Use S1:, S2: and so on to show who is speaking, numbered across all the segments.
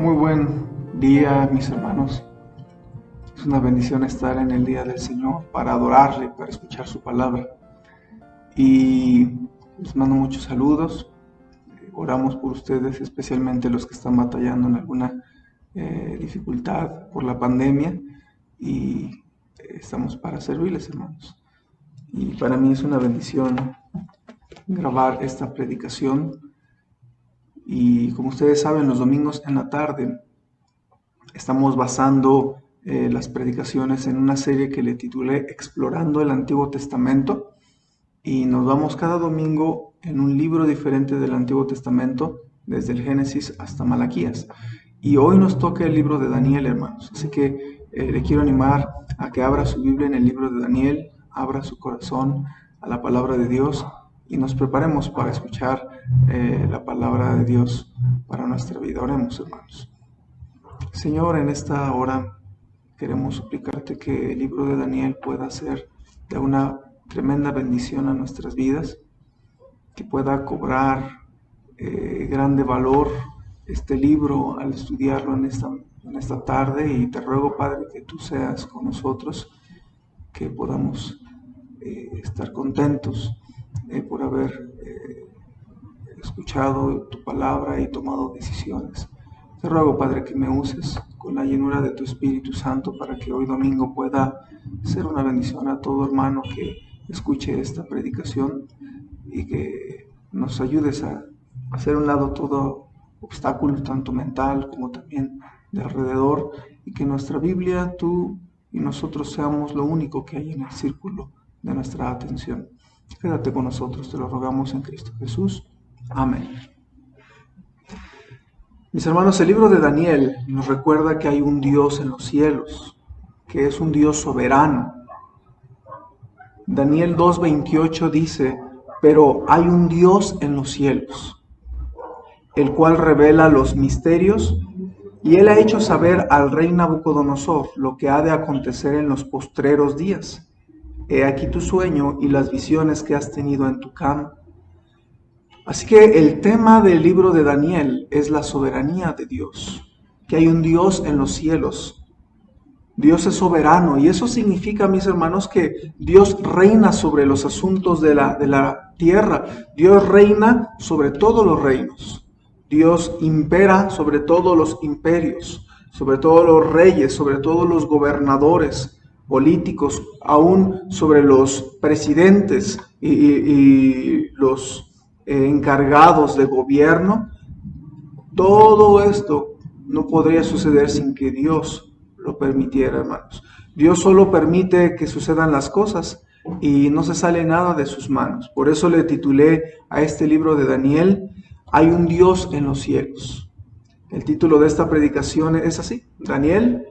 S1: Muy buen día, mis hermanos. Es una bendición estar en el día del Señor para adorarle, para escuchar su palabra. Y les mando muchos saludos. Oramos por ustedes, especialmente los que están batallando en alguna dificultad por la pandemia. Y estamos para servirles, hermanos. Y para mí es una bendición grabar esta predicación. Y como ustedes saben, los domingos en la tarde estamos basando las predicaciones en una serie que le titulé Explorando el Antiguo Testamento, y nos vamos cada domingo en un libro diferente del Antiguo Testamento, desde el Génesis hasta Malaquías. Y hoy nos toca el libro de Daniel, hermanos. Así que le quiero animar a que abra su Biblia en el libro de Daniel, abra su corazón a la palabra de Dios y nos preparemos para escuchar la palabra de Dios para nuestra vida. Oremos, hermanos. Señor, en esta hora queremos suplicarte que el libro de Daniel pueda ser de una tremenda bendición a nuestras vidas, que pueda cobrar grande valor este libro al estudiarlo en esta tarde, y te ruego, Padre, que tú seas con nosotros, que podamos estar contentos por haber escuchado tu palabra y tomado decisiones. Te ruego, Padre, que me uses con la llenura de tu Espíritu Santo para que hoy domingo pueda ser una bendición a todo hermano que escuche esta predicación, y que nos ayudes a hacer a un lado todo obstáculo, tanto mental como también de alrededor, y que nuestra Biblia, tú y nosotros seamos lo único que hay en el círculo de nuestra atención. Quédate con nosotros, te lo rogamos en Cristo Jesús. Amén. Mis hermanos, el libro de Daniel nos recuerda que hay un Dios en los cielos, que es un Dios soberano. Daniel 2:28 dice: pero hay un Dios en los cielos, el cual revela los misterios, y él ha hecho saber al rey Nabucodonosor lo que ha de acontecer en los postreros días. He aquí tu sueño y las visiones que has tenido en tu cama. Así que el tema del libro de Daniel es la soberanía de Dios, que hay un Dios en los cielos. Dios es soberano, y eso significa, mis hermanos, que Dios reina sobre los asuntos de la tierra. Dios reina sobre todos los reinos. Dios impera sobre todos los imperios, sobre todos los reyes, sobre todos los gobernadores políticos, aún sobre los presidentes y los encargados de gobierno. Todo esto no podría suceder sin que Dios lo permitiera, hermanos. Dios solo permite que sucedan las cosas y no se sale nada de sus manos. Por eso le titulé a este libro de Daniel: hay un Dios en los cielos. El título de esta predicación es así: Daniel,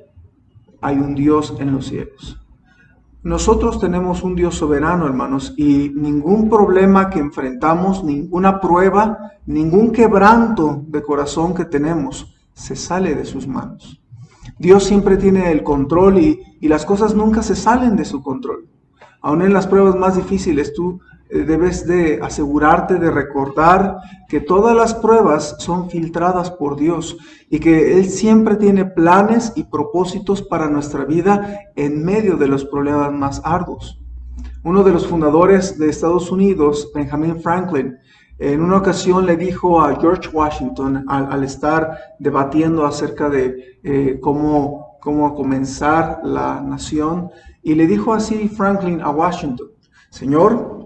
S1: hay un Dios en los cielos. Nosotros tenemos un Dios soberano, hermanos, y ningún problema que enfrentamos, ninguna prueba, ningún quebranto de corazón que tenemos se sale de sus manos. Dios siempre tiene el control y las cosas nunca se salen de su control. Aún en las pruebas más difíciles, tú debes de asegurarte de recordar que todas las pruebas son filtradas por Dios y que Él siempre tiene planes y propósitos para nuestra vida en medio de los problemas más arduos. Uno de los fundadores de Estados Unidos, Benjamin Franklin, en una ocasión le dijo a George Washington, al estar debatiendo acerca de cómo comenzar la nación, y le dijo así Franklin a Washington: Señor,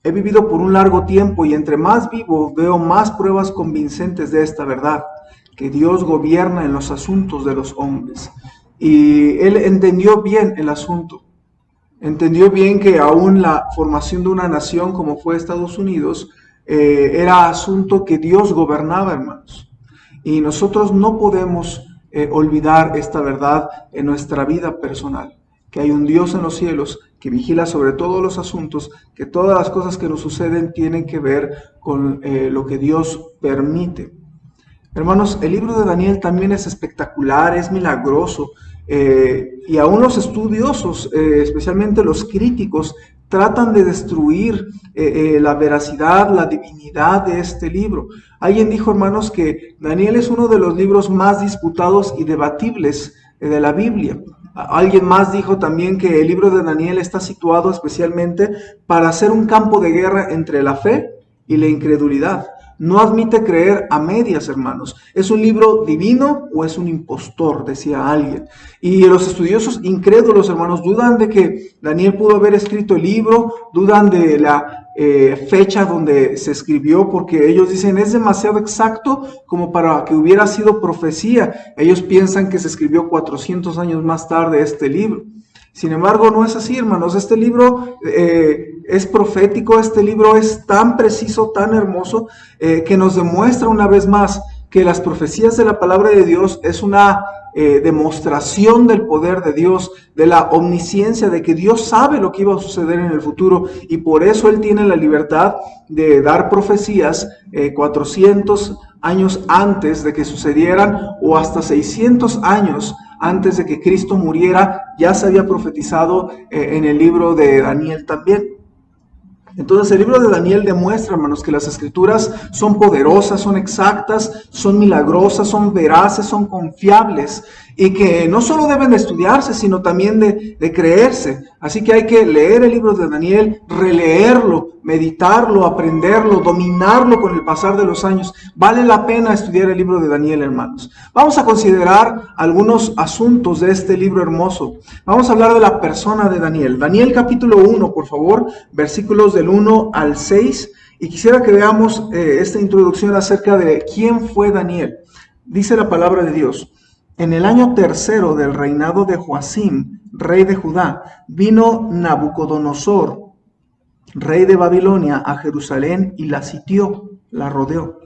S1: he vivido por un largo tiempo y entre más vivo veo más pruebas convincentes de esta verdad, que Dios gobierna en los asuntos de los hombres. Y él entendió bien el asunto. Entendió bien que aún la formación de una nación como fue Estados Unidos era asunto que Dios gobernaba, hermanos. Y nosotros no podemos olvidar esta verdad en nuestra vida personal, que hay un Dios en los cielos que vigila sobre todos los asuntos, que todas las cosas que nos suceden tienen que ver con lo que Dios permite. Hermanos, el libro de Daniel también es espectacular, es milagroso, y aún los estudiosos, especialmente los críticos, tratan de destruir la veracidad, la divinidad de este libro. Alguien dijo, hermanos, que Daniel es uno de los libros más disputados y debatibles de la Biblia. Alguien más dijo también que el libro de Daniel está situado especialmente para ser un campo de guerra entre la fe y la incredulidad. No admite creer a medias, hermanos. ¿Es un libro divino o es un impostor?, decía alguien. Y los estudiosos incrédulos, hermanos, dudan de que Daniel pudo haber escrito el libro, dudan de la fecha donde se escribió, porque ellos dicen es demasiado exacto como para que hubiera sido profecía. Ellos piensan que se escribió 400 años más tarde este libro. Sin embargo, no es así, hermanos. Este libro es profético, este libro es tan preciso, tan hermoso, que nos demuestra una vez más que las profecías de la palabra de Dios es una demostración del poder de Dios, de la omnisciencia, de que Dios sabe lo que iba a suceder en el futuro, y por eso Él tiene la libertad de dar profecías 400 años antes de que sucedieran, o hasta 600 años antes de que Cristo muriera. Ya se había profetizado en el libro de Daniel también. Entonces el libro de Daniel demuestra, hermanos, que las escrituras son poderosas, son exactas, son milagrosas, son veraces, son confiables, y que no solo deben de estudiarse, sino también de creerse. Así que hay que leer el libro de Daniel, releerlo, meditarlo, aprenderlo, dominarlo con el pasar de los años. Vale la pena estudiar el libro de Daniel, hermanos. Vamos a considerar algunos asuntos de este libro hermoso. Vamos a hablar de la persona de Daniel. Daniel capítulo 1, por favor, versículos del 1 al 6. Y quisiera que veamos esta introducción acerca de quién fue Daniel. Dice la palabra de Dios: en el año tercero del reinado de Joacim, rey de Judá, vino Nabucodonosor, rey de Babilonia, a Jerusalén y la sitió, la rodeó.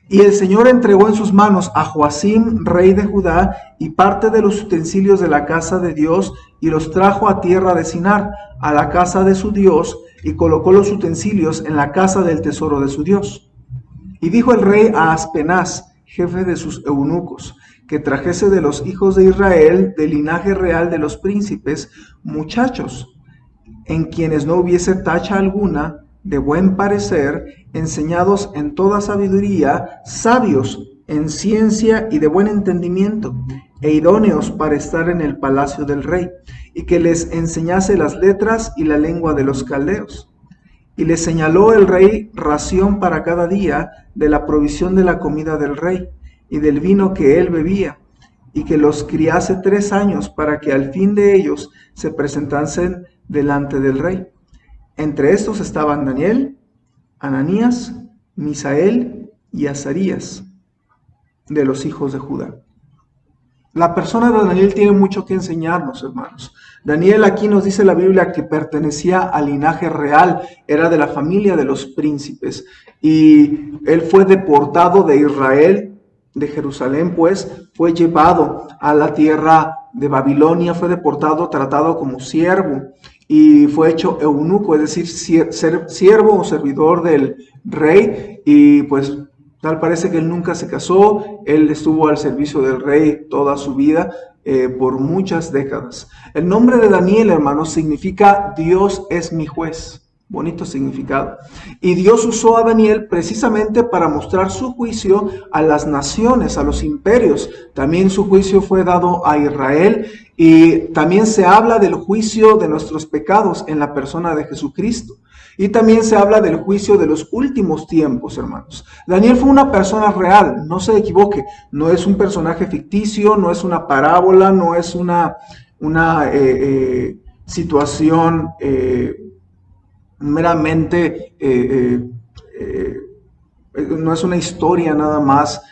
S1: Y el Señor entregó en sus manos a Joacim, rey de Judá, y parte de los utensilios de la casa de Dios, y los trajo a tierra de Sinar, a la casa de su Dios, y colocó los utensilios en la casa del tesoro de su Dios. Y dijo el rey a Aspenaz, jefe de sus eunucos, que trajese de los hijos de Israel, del linaje real de los príncipes, muchachos, en quienes no hubiese tacha alguna, de buen parecer, enseñados en toda sabiduría, sabios en ciencia y de buen entendimiento, e idóneos para estar en el palacio del rey, y que les enseñase las letras y la lengua de los caldeos. Y les señaló el rey ración para cada día de la provisión de la comida del rey, y del vino que él bebía, y que los criase 3 años, para que al fin de ellos se presentasen delante del rey. Entre estos estaban Daniel, Ananías, Misael y Azarías, de los hijos de Judá. La persona de Daniel tiene mucho que enseñarnos, hermanos. Daniel, aquí nos dice la Biblia que pertenecía al linaje real, era de la familia de los príncipes, y él fue deportado de Israel, de Jerusalén, pues fue llevado a la tierra de Babilonia, fue deportado, tratado como siervo, y fue hecho eunuco, es decir, siervo o servidor del rey, y pues tal parece que él nunca se casó. Él estuvo al servicio del rey toda su vida, por muchas décadas. El nombre de Daniel, hermanos, significa Dios es mi juez. Bonito significado. Y Dios usó a Daniel precisamente para mostrar su juicio a las naciones, a los imperios. También su juicio fue dado a Israel, y también se habla del juicio de nuestros pecados en la persona de Jesucristo. Y también se habla del juicio de los últimos tiempos, hermanos. Daniel fue una persona real, no se equivoque. No es un personaje ficticio, no es una parábola, no es una situación meramente, no es una historia nada más,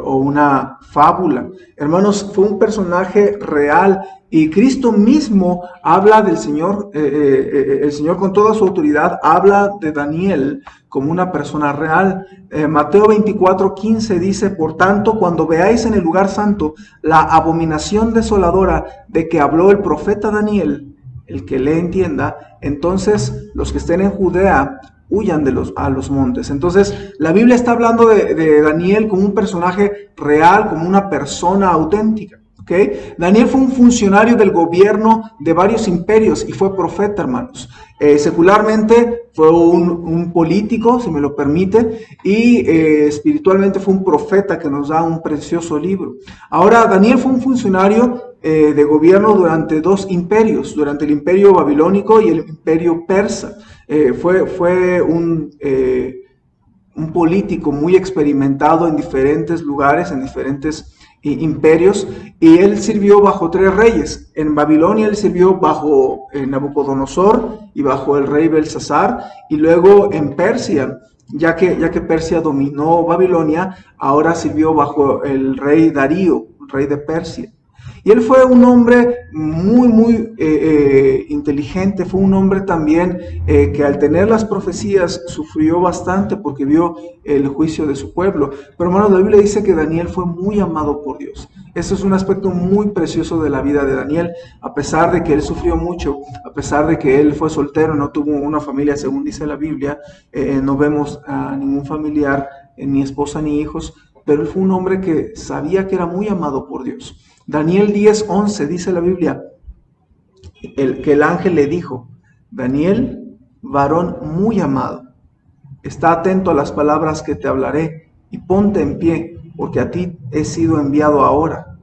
S1: o una fábula. Hermanos, fue un personaje real, y Cristo mismo habla del Señor, el Señor con toda su autoridad habla de Daniel como una persona real. Mateo 24:15 dice: por tanto, cuando veáis en el lugar santo la abominación desoladora de que habló el profeta Daniel, el que le entienda, entonces los que estén en Judea huyan a los montes. Entonces la Biblia está hablando de Daniel como un personaje real, como una persona auténtica. ¿Okay? Daniel fue un funcionario del gobierno de varios imperios y fue profeta, hermanos. Secularmente fue un político, si me lo permite, y espiritualmente fue un profeta que nos da un precioso libro. Ahora, Daniel fue un funcionario de gobierno durante dos imperios, durante el imperio babilónico y el imperio persa. Fue un político muy experimentado en diferentes lugares, en diferentes imperios, y él sirvió bajo tres reyes. En Babilonia él sirvió bajo Nabucodonosor y bajo el rey Belsasar, y luego en Persia, ya que Persia dominó Babilonia, ahora sirvió bajo el rey Darío, rey de Persia. Y él fue un hombre muy inteligente, fue un hombre también que al tener las profecías sufrió bastante porque vio el juicio de su pueblo. Pero hermanos, la Biblia dice que Daniel fue muy amado por Dios. Eso es un aspecto muy precioso de la vida de Daniel, a pesar de que él sufrió mucho, a pesar de que él fue soltero, no tuvo una familia según dice la Biblia, no vemos a ningún familiar, ni esposa ni hijos, pero él fue un hombre que sabía que era muy amado por Dios. Daniel 10:11 dice la Biblia que el ángel le dijo: Daniel, varón muy amado, está atento a las palabras que te hablaré y ponte en pie, porque a ti he sido enviado ahora.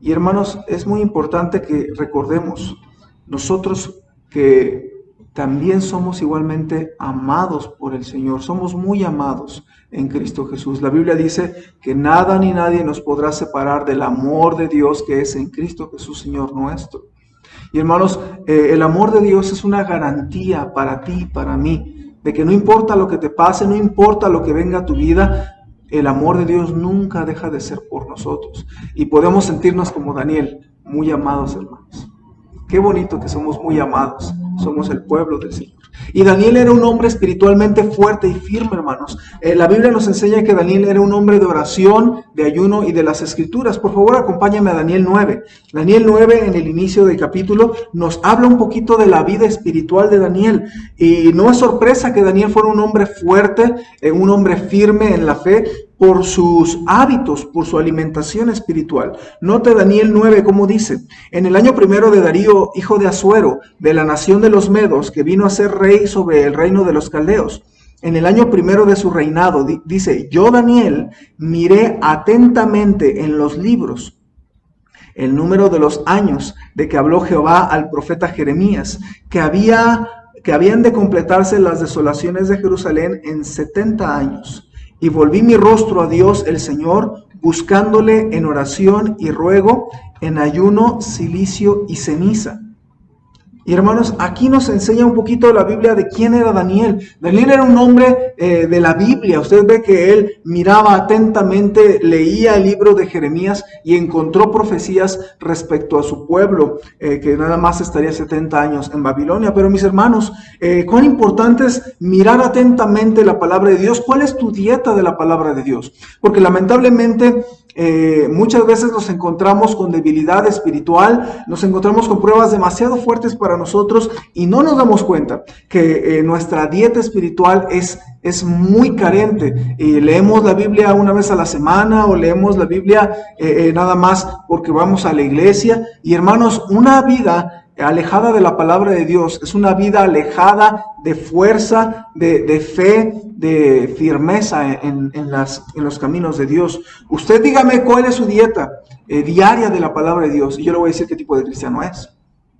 S1: Y hermanos, es muy importante que recordemos, nosotros que también somos igualmente amados por el Señor, somos muy amados en Cristo Jesús. La Biblia dice que nada ni nadie nos podrá separar del amor de Dios que es en Cristo Jesús, Señor nuestro. Y hermanos, el amor de Dios es una garantía para ti y para mí, de que no importa lo que te pase, no importa lo que venga a tu vida, el amor de Dios nunca deja de ser por nosotros. Y podemos sentirnos como Daniel, muy amados, hermanos. Qué bonito que somos muy amados, somos el pueblo del Señor. Y Daniel era un hombre espiritualmente fuerte y firme, hermanos. La Biblia nos enseña que Daniel era un hombre de oración, de ayuno y de las Escrituras. Por favor, acompáñame a Daniel 9. Daniel 9, en el inicio del capítulo, nos habla un poquito de la vida espiritual de Daniel. Y no es sorpresa que Daniel fuera un hombre fuerte, un hombre firme en la fe, por sus hábitos, por su alimentación espiritual. Note Daniel 9 como dice: en el año primero de Darío, hijo de Asuero, de la nación de los Medos, que vino a ser rey sobre el reino de los Caldeos, en el año primero de su reinado, dice: yo, Daniel, miré atentamente en los libros el número de los años de que habló Jehová al profeta Jeremías, que habían de completarse las desolaciones de Jerusalén en 70 años. Y volví mi rostro a Dios el Señor, buscándole en oración y ruego, en ayuno, cilicio y ceniza. Y hermanos, aquí nos enseña un poquito la Biblia de quién era Daniel. Daniel era un hombre de la Biblia. Usted ve que él miraba atentamente, leía el libro de Jeremías y encontró profecías respecto a su pueblo, que nada más estaría 70 años en Babilonia. Pero mis hermanos, cuán importante es mirar atentamente la palabra de Dios. ¿Cuál es tu dieta de la palabra de Dios? Porque lamentablemente muchas veces nos encontramos con debilidad espiritual, nos encontramos con pruebas demasiado fuertes para nosotros y no nos damos cuenta que nuestra dieta espiritual es muy carente. Leemos la Biblia una vez a la semana o leemos la Biblia nada más porque vamos a la iglesia. Y hermanos, una vida alejada de la palabra de Dios es una vida alejada de fuerza, de fe, de firmeza en los caminos de Dios. Usted dígame cuál es su dieta diaria de la palabra de Dios y yo le voy a decir qué tipo de cristiano es.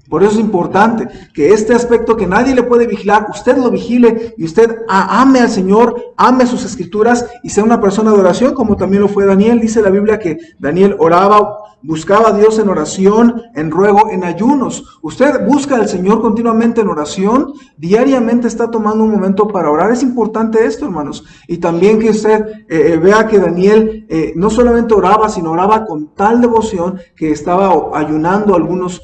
S1: Por eso es importante que este aspecto que nadie le puede vigilar, usted lo vigile y usted ame al Señor, ame sus escrituras y sea una persona de oración, como también lo fue Daniel. Dice la Biblia que Daniel oraba, buscaba a Dios en oración, en ruego, en ayunos. Usted busca al Señor continuamente en oración, diariamente está tomando un momento para orar. Es importante esto, hermanos. Y también que usted vea que Daniel no solamente oraba, sino oraba con tal devoción que estaba ayunando algunos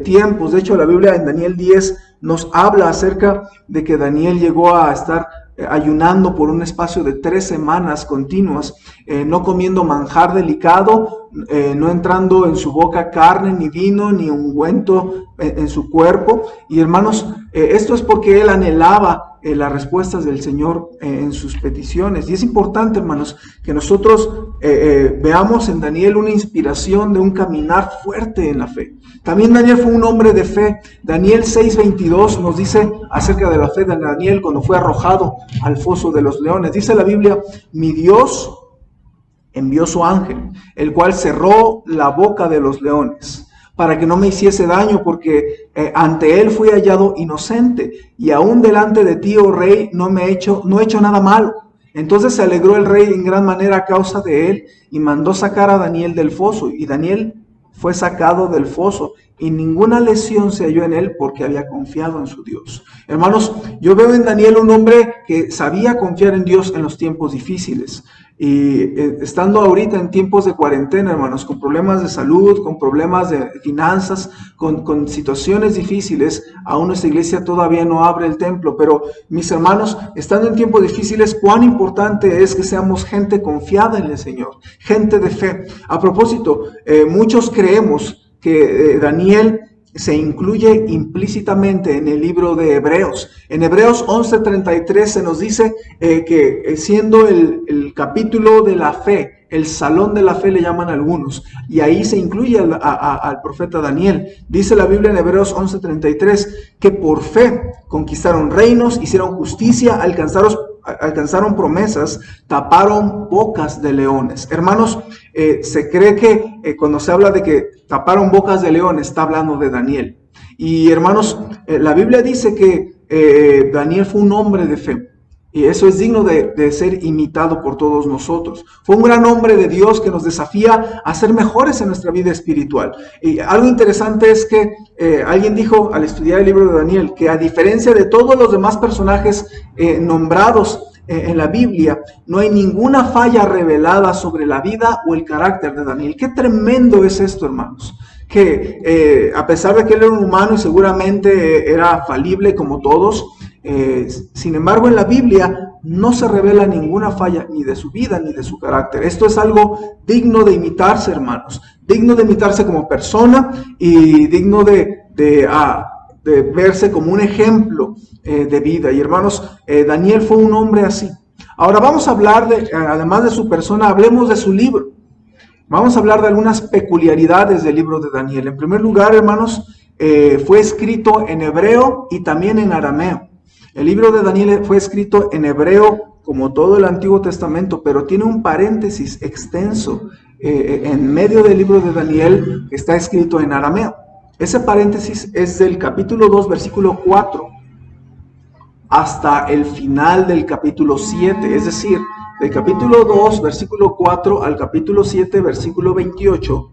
S1: tiempos. De hecho, la Biblia en Daniel 10 nos habla acerca de que Daniel llegó a estar ayunando por un espacio de 3 semanas continuas, no comiendo manjar delicado, no entrando en su boca carne, ni vino, ni ungüento en su cuerpo. Y hermanos, esto es porque él anhelaba las respuestas del Señor en sus peticiones. Y es importante, hermanos, que nosotros veamos en Daniel una inspiración de un caminar fuerte en la fe. También Daniel fue un hombre de fe. Daniel 6:22 nos dice acerca de la fe de Daniel cuando fue arrojado al foso de los leones. Dice la Biblia: mi Dios envió su ángel, el cual cerró la boca de los leones, para que no me hiciese daño, porque ante él fui hallado inocente, y aún delante de ti, oh rey, no he hecho nada malo. Entonces se alegró el rey en gran manera a causa de él, y mandó sacar a Daniel del foso, y Daniel fue sacado del foso, y ninguna lesión se halló en él, porque había confiado en su Dios. Hermanos, yo veo en Daniel un hombre que sabía confiar en Dios en los tiempos difíciles. Y estando ahorita en tiempos de cuarentena, hermanos, con problemas de salud, con problemas de finanzas, con situaciones difíciles, aún nuestra iglesia todavía no abre el templo. Pero mis hermanos, estando en tiempos difíciles, cuán importante es que seamos gente confiada en el Señor, gente de fe. A propósito, muchos creemos que Daniel se incluye implícitamente en el libro de Hebreos. En Hebreos 11:33 se nos dice que siendo el capítulo de la fe, el salón de la fe le llaman algunos, y ahí se incluye al profeta Daniel. Dice la Biblia en Hebreos 11:33 que por fe conquistaron reinos, hicieron justicia, alcanzaron promesas, taparon bocas de leones. Hermanos, se cree que cuando se habla de que taparon bocas de leones, está hablando de Daniel. Y hermanos, la Biblia dice que Daniel fue un hombre de fe. Y eso es digno de ser imitado por todos nosotros. Fue un gran hombre de Dios que nos desafía a ser mejores en nuestra vida espiritual. Y algo interesante es que alguien dijo al estudiar el libro de Daniel que a diferencia de todos los demás personajes nombrados en la Biblia, no hay ninguna falla revelada sobre la vida o el carácter de Daniel. Qué tremendo es esto, hermanos. Que a pesar de que él era un humano y seguramente era falible como todos, sin embargo en la Biblia no se revela ninguna falla ni de su vida ni de su carácter. Esto es algo digno de imitarse, hermanos, digno de imitarse como persona y digno de verse como un ejemplo de vida. Y hermanos, Daniel fue un hombre así. Ahora vamos a hablar además de su persona, hablemos de su libro. Vamos a hablar de algunas peculiaridades del libro de Daniel. En primer lugar, hermanos, fue escrito en hebreo y también en arameo. El libro de Daniel fue escrito en hebreo como todo el Antiguo Testamento, pero tiene un paréntesis extenso en medio del libro de Daniel que está escrito en arameo. Ese paréntesis es del capítulo 2, versículo 4, hasta el final del capítulo 7, es decir, del capítulo 2, versículo 4 al capítulo 7, versículo 28,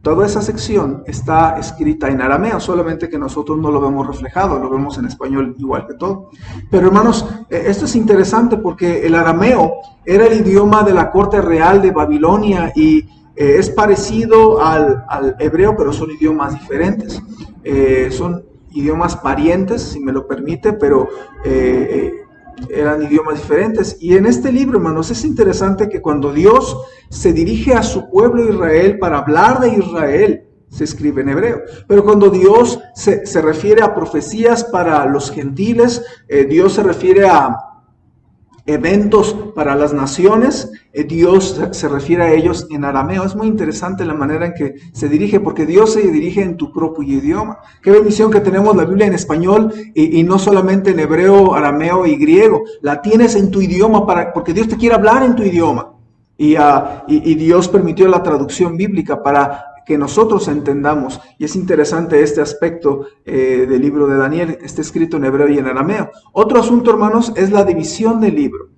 S1: toda esa sección está escrita en arameo, solamente que nosotros no lo vemos reflejado, lo vemos en español igual que todo. Pero hermanos, esto es interesante porque el arameo era el idioma de la corte real de Babilonia y es parecido al hebreo, pero son idiomas diferentes. Son idiomas parientes, si me lo permite, pero eran idiomas diferentes. Y en este libro, hermanos, es interesante que cuando Dios se dirige a su pueblo Israel para hablar de Israel, se escribe en hebreo. Pero cuando Dios se refiere a profecías para los gentiles, Dios se refiere a eventos para las naciones, Dios se refiere a ellos en arameo. Es muy interesante la manera en que se dirige, porque Dios se dirige en tu propio idioma. Qué bendición que tenemos la Biblia en español y no solamente en hebreo, arameo y griego. La tienes en tu idioma porque Dios te quiere hablar en tu idioma. Y Dios permitió la traducción bíblica para que nosotros entendamos. Y es interesante este aspecto del libro de Daniel. Está escrito en hebreo y en arameo. Otro asunto, hermanos, es la división del libro.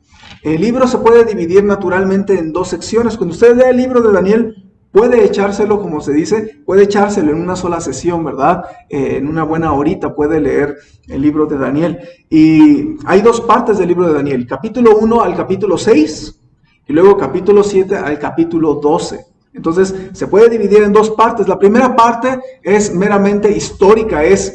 S1: El libro se puede dividir naturalmente en dos secciones. Cuando usted lee el libro de Daniel, puede echárselo, como se dice, puede echárselo en una sola sesión, ¿verdad? En una buena horita puede leer el libro de Daniel. Y hay dos partes del libro de Daniel, capítulo 1 al capítulo 6 y luego capítulo 7 al capítulo 12. Entonces se puede dividir en dos partes. La primera parte es meramente histórica, es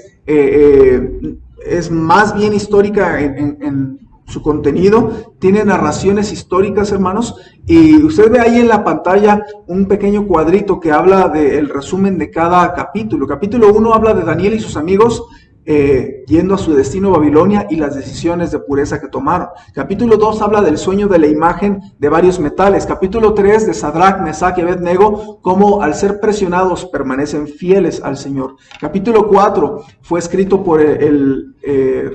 S1: más bien histórica en su contenido. Tiene narraciones históricas, hermanos, y usted ve ahí en la pantalla un pequeño cuadrito que habla del resumen de cada capítulo. Capítulo 1 habla de Daniel y sus amigos yendo a su destino Babilonia y las decisiones de pureza que tomaron. Capítulo 2 habla del sueño de la imagen de varios metales. Capítulo 3 de Sadrach, Mesach y Abednego, cómo al ser presionados permanecen fieles al Señor. Capítulo 4 fue escrito por el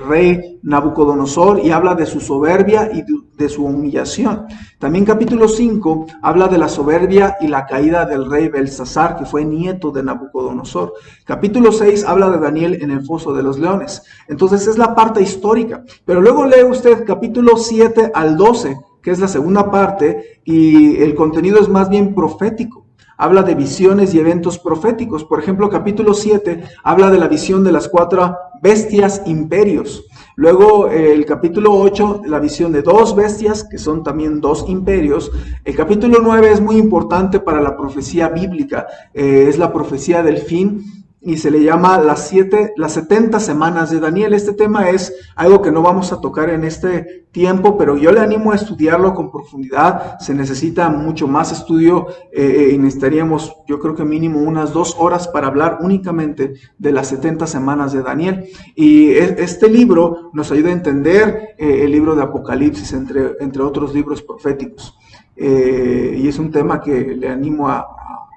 S1: rey Nabucodonosor y habla de su soberbia y de su humillación. También capítulo 5 habla de la soberbia y la caída del rey Belsasar, que fue nieto de Nabucodonosor. Capítulo 6 habla de Daniel en el foso de los leones. Entonces es la parte histórica. Pero luego lee usted capítulo 7 al 12, que es la segunda parte, y el contenido es más bien profético. Habla de visiones y eventos proféticos. Por ejemplo, capítulo 7 habla de la visión de las 4 bestias imperios. Luego el capítulo 8, la visión de 2 bestias, que son también 2 imperios. El capítulo 9 es muy importante para la profecía bíblica. Es la profecía del fin y se le llama las 70 semanas de Daniel. Este tema es algo que no vamos a tocar en este tiempo, pero yo le animo a estudiarlo con profundidad. Se necesita mucho más estudio y necesitaríamos, yo creo que mínimo unas 2 horas para hablar únicamente de las 70 semanas de Daniel. Y este libro nos ayuda a entender el libro de Apocalipsis, entre otros libros proféticos. Y es un tema que le animo a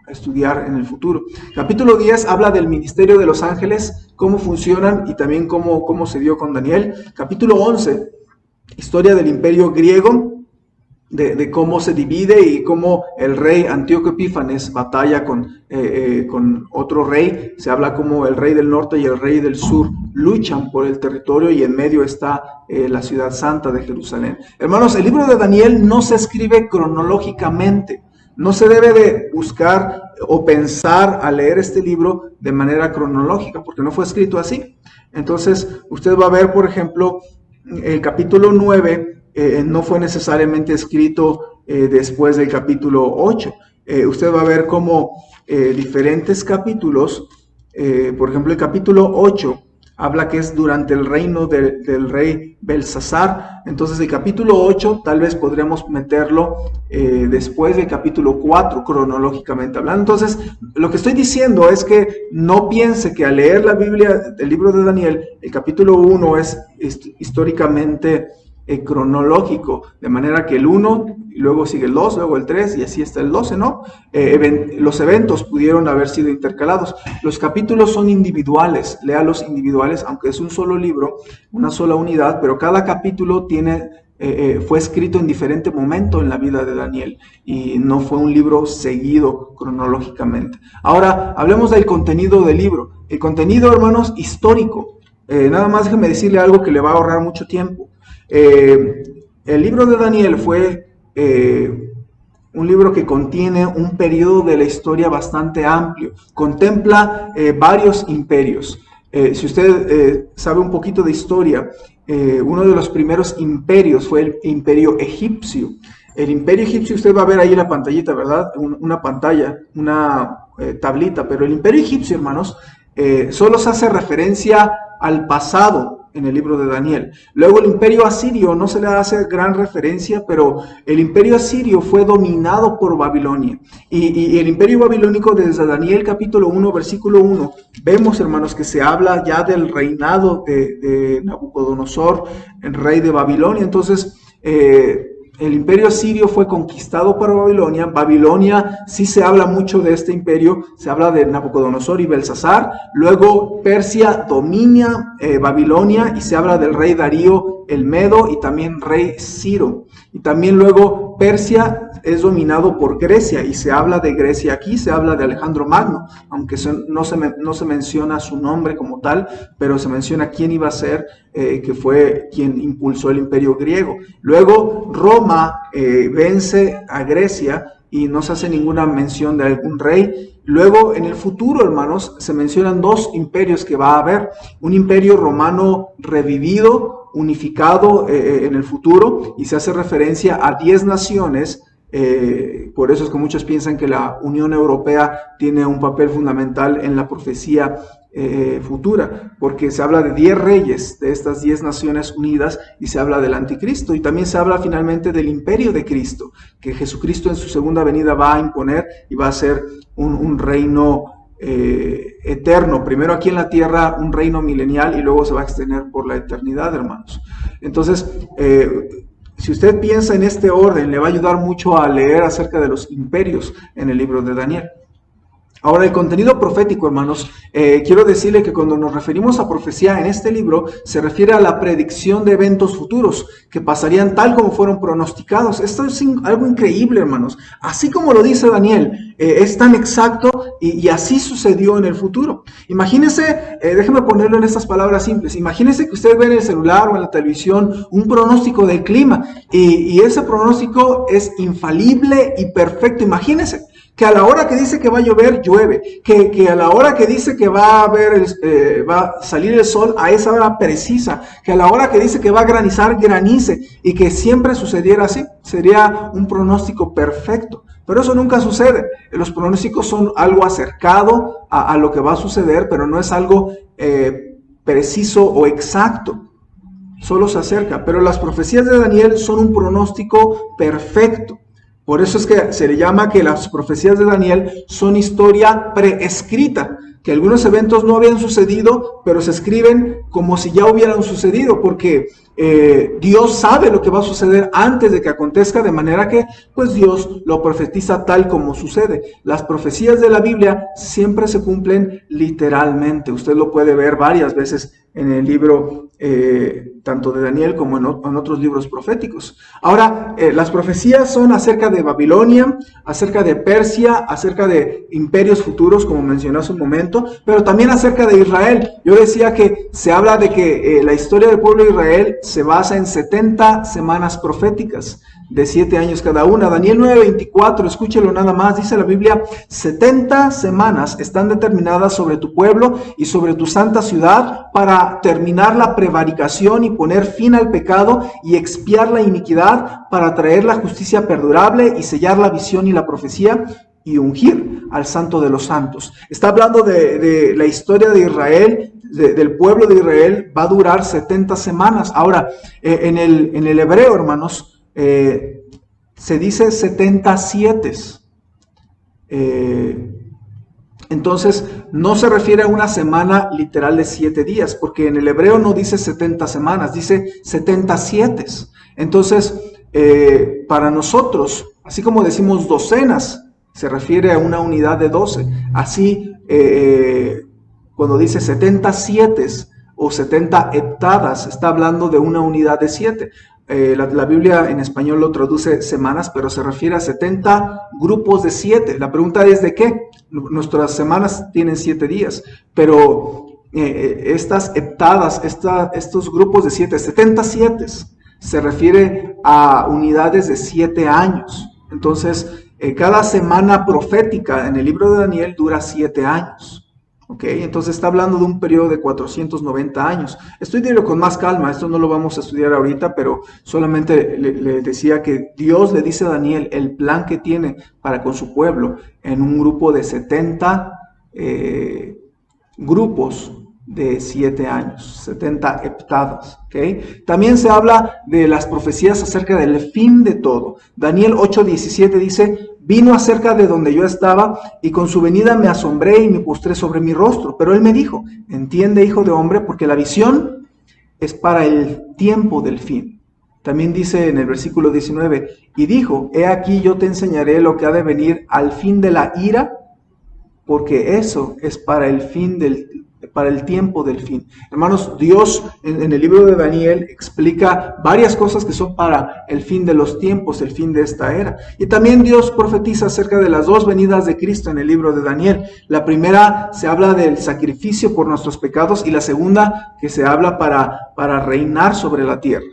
S1: estudiar en el futuro. Capítulo 10 habla del ministerio de los ángeles, cómo funcionan y también cómo se dio con Daniel. Capítulo 11, historia del imperio griego, de cómo se divide y cómo el rey Antíoco Epífanes batalla con otro rey. Se habla como el rey del norte y el rey del sur luchan por el territorio y en medio está la ciudad santa de Jerusalén. Hermanos, el libro de Daniel no se escribe cronológicamente. No se debe de buscar o pensar a leer este libro de manera cronológica, porque no fue escrito así. Entonces, usted va a ver, por ejemplo, el capítulo 9 no fue necesariamente escrito después del capítulo 8. Usted va a ver cómo diferentes capítulos, por ejemplo, el capítulo 8 habla que es durante el reino del rey Belsasar. Entonces el capítulo 8 tal vez podríamos meterlo después del capítulo 4, cronológicamente hablando. Entonces lo que estoy diciendo es que no piense que al leer la Biblia, el libro de Daniel, el capítulo 1 es históricamente cronológico, de manera que el 1, y luego sigue el 2, luego el 3 y así hasta el 12, ¿no? Los eventos pudieron haber sido intercalados. Los capítulos son individuales, léalos individuales, aunque es un solo libro, una sola unidad, pero cada capítulo fue escrito en diferente momento en la vida de Daniel y no fue un libro seguido cronológicamente. Ahora, hablemos del contenido del libro. El contenido, hermanos, histórico. Nada más déjeme decirle algo que le va a ahorrar mucho tiempo. El libro de Daniel fue un libro que contiene un periodo de la historia bastante amplio. Contempla varios imperios. Si usted sabe un poquito de historia, uno de los primeros imperios fue el imperio egipcio. El imperio egipcio, usted va a ver ahí la pantallita, ¿verdad? Una pantalla, una tablita, pero el imperio egipcio, hermanos, solo se hace referencia al pasado en el libro de Daniel. Luego el imperio asirio no se le hace gran referencia, pero el imperio asirio fue dominado por Babilonia. Y el imperio babilónico, desde Daniel capítulo 1, versículo 1, vemos, hermanos, que se habla ya del reinado de Nabucodonosor, el rey de Babilonia. Entonces, el imperio asirio fue conquistado por Babilonia. Babilonia, sí se habla mucho de este imperio, se habla de Nabucodonosor y Belsasar. Luego Persia domina Babilonia y se habla del rey Darío el Medo y también rey Ciro. Y también luego Persia es dominado por Grecia y se habla de Grecia aquí, se habla de Alejandro Magno, aunque no se menciona su nombre como tal, pero se menciona quién iba a ser, que fue quien impulsó el imperio griego. Luego Roma vence a Grecia y no se hace ninguna mención de algún rey. Luego en el futuro, hermanos, se mencionan 2 imperios que va a haber: un imperio romano revivido, unificado en el futuro, y se hace referencia a 10 naciones. Por eso es que muchos piensan que la Unión Europea tiene un papel fundamental en la profecía futura, porque se habla de 10 reyes de estas 10 naciones unidas y se habla del anticristo, y también se habla finalmente del imperio de Cristo, que Jesucristo en su segunda venida va a imponer y va a ser un reino eterno, primero aquí en la tierra un reino milenial y luego se va a extender por la eternidad, hermanos. Entonces, si usted piensa en este orden, le va a ayudar mucho a leer acerca de los imperios en el libro de Daniel. Ahora, el contenido profético, hermanos, quiero decirle que cuando nos referimos a profecía en este libro, se refiere a la predicción de eventos futuros que pasarían tal como fueron pronosticados. Esto es algo increíble, hermanos. Así como lo dice Daniel, es tan exacto y así sucedió en el futuro. Imagínese, déjeme ponerlo en estas palabras simples, imagínese que usted ve en el celular o en la televisión un pronóstico del clima y ese pronóstico es infalible y perfecto. Imagínese que a la hora que dice que va a llover, llueve, que a la hora que dice que va a salir el sol, a esa hora precisa, que a la hora que dice que va a granizar, granice, y que siempre sucediera así. Sería un pronóstico perfecto, pero eso nunca sucede. Los pronósticos son algo acercado a lo que va a suceder, pero no es algo preciso o exacto, solo se acerca. Pero las profecías de Daniel son un pronóstico perfecto. Por eso es que se le llama que las profecías de Daniel son historia preescrita, que algunos eventos no habían sucedido, pero se escriben como si ya hubieran sucedido, porque Dios sabe lo que va a suceder antes de que acontezca, de manera que pues Dios lo profetiza tal como sucede. Las profecías de la Biblia siempre se cumplen literalmente. Usted lo puede ver varias veces en el libro tanto de Daniel como en otros libros proféticos. Ahora, las profecías son acerca de Babilonia, acerca de Persia, acerca de imperios futuros, como mencioné hace un momento, pero también acerca de Israel. Yo decía que se habla de que la historia del pueblo de Israel se basa en 70 semanas proféticas de 7 años cada una. Daniel 9:24, escúchelo nada más, dice la Biblia: 70 semanas están determinadas sobre tu pueblo y sobre tu santa ciudad para terminar la prevaricación y poner fin al pecado y expiar la iniquidad, para traer la justicia perdurable y sellar la visión y la profecía y ungir al santo de los santos. Está hablando de la historia de Israel, del pueblo de Israel. Va a durar 70 semanas. Ahora, en el hebreo, hermanos, se dice 77. Entonces, no se refiere a una semana literal de 7 días, porque en el hebreo no dice 70 semanas, dice 77. Entonces, para nosotros, así como decimos docenas, se refiere a una unidad de 12. Así, cuando dice 77 o 70 heptadas, está hablando de una unidad de 7. La Biblia en español lo traduce semanas, pero se refiere a 70 grupos de 7. La pregunta es ¿de qué? Nuestras semanas tienen 7 días, pero estas heptadas, estos grupos de 7, 77, se refiere a unidades de 7 años. Entonces, cada semana profética en el libro de Daniel dura 7 años. Okay, entonces está hablando de un periodo de 490 años. Estudielo con más calma, esto no lo vamos a estudiar ahorita, pero solamente le decía que Dios le dice a Daniel el plan que tiene para con su pueblo en un grupo de 70 grupos de 7 años, 70 heptadas. ¿Okay? También se habla de las profecías acerca del fin de todo. Daniel 8:17 dice: vino acerca de donde yo estaba, y con su venida me asombré y me postré sobre mi rostro. Pero él me dijo: entiende, hijo de hombre, porque la visión es para el tiempo del fin. También dice en el versículo 19: y dijo: he aquí yo te enseñaré lo que ha de venir al fin de la ira, porque eso es para el tiempo del fin. Hermanos, Dios en el libro de Daniel explica varias cosas que son para el fin de los tiempos, el fin de esta era. Y también Dios profetiza acerca de las 2 venidas de Cristo en el libro de Daniel. La primera se habla del sacrificio por nuestros pecados, y la segunda que se habla para reinar sobre la tierra.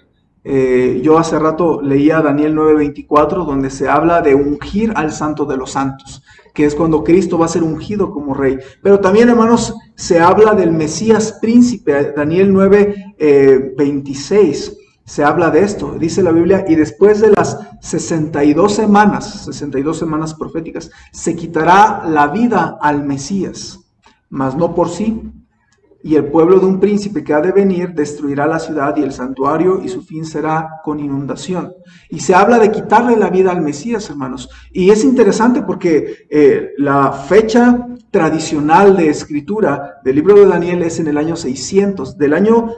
S1: Yo hace rato leía Daniel 9:24, donde se habla de ungir al santo de los santos, que es cuando Cristo va a ser ungido como rey. Pero también, hermanos, se habla del Mesías príncipe. Daniel 9:26 se habla de esto. Dice la Biblia: y después de las 62 semanas proféticas, se quitará la vida al Mesías, mas no por sí, y el pueblo de un príncipe que ha de venir destruirá la ciudad y el santuario, y su fin será con inundación. Y se habla de quitarle la vida al Mesías, hermanos. Y es interesante porque la fecha tradicional de escritura del libro de Daniel es en el año 600, del año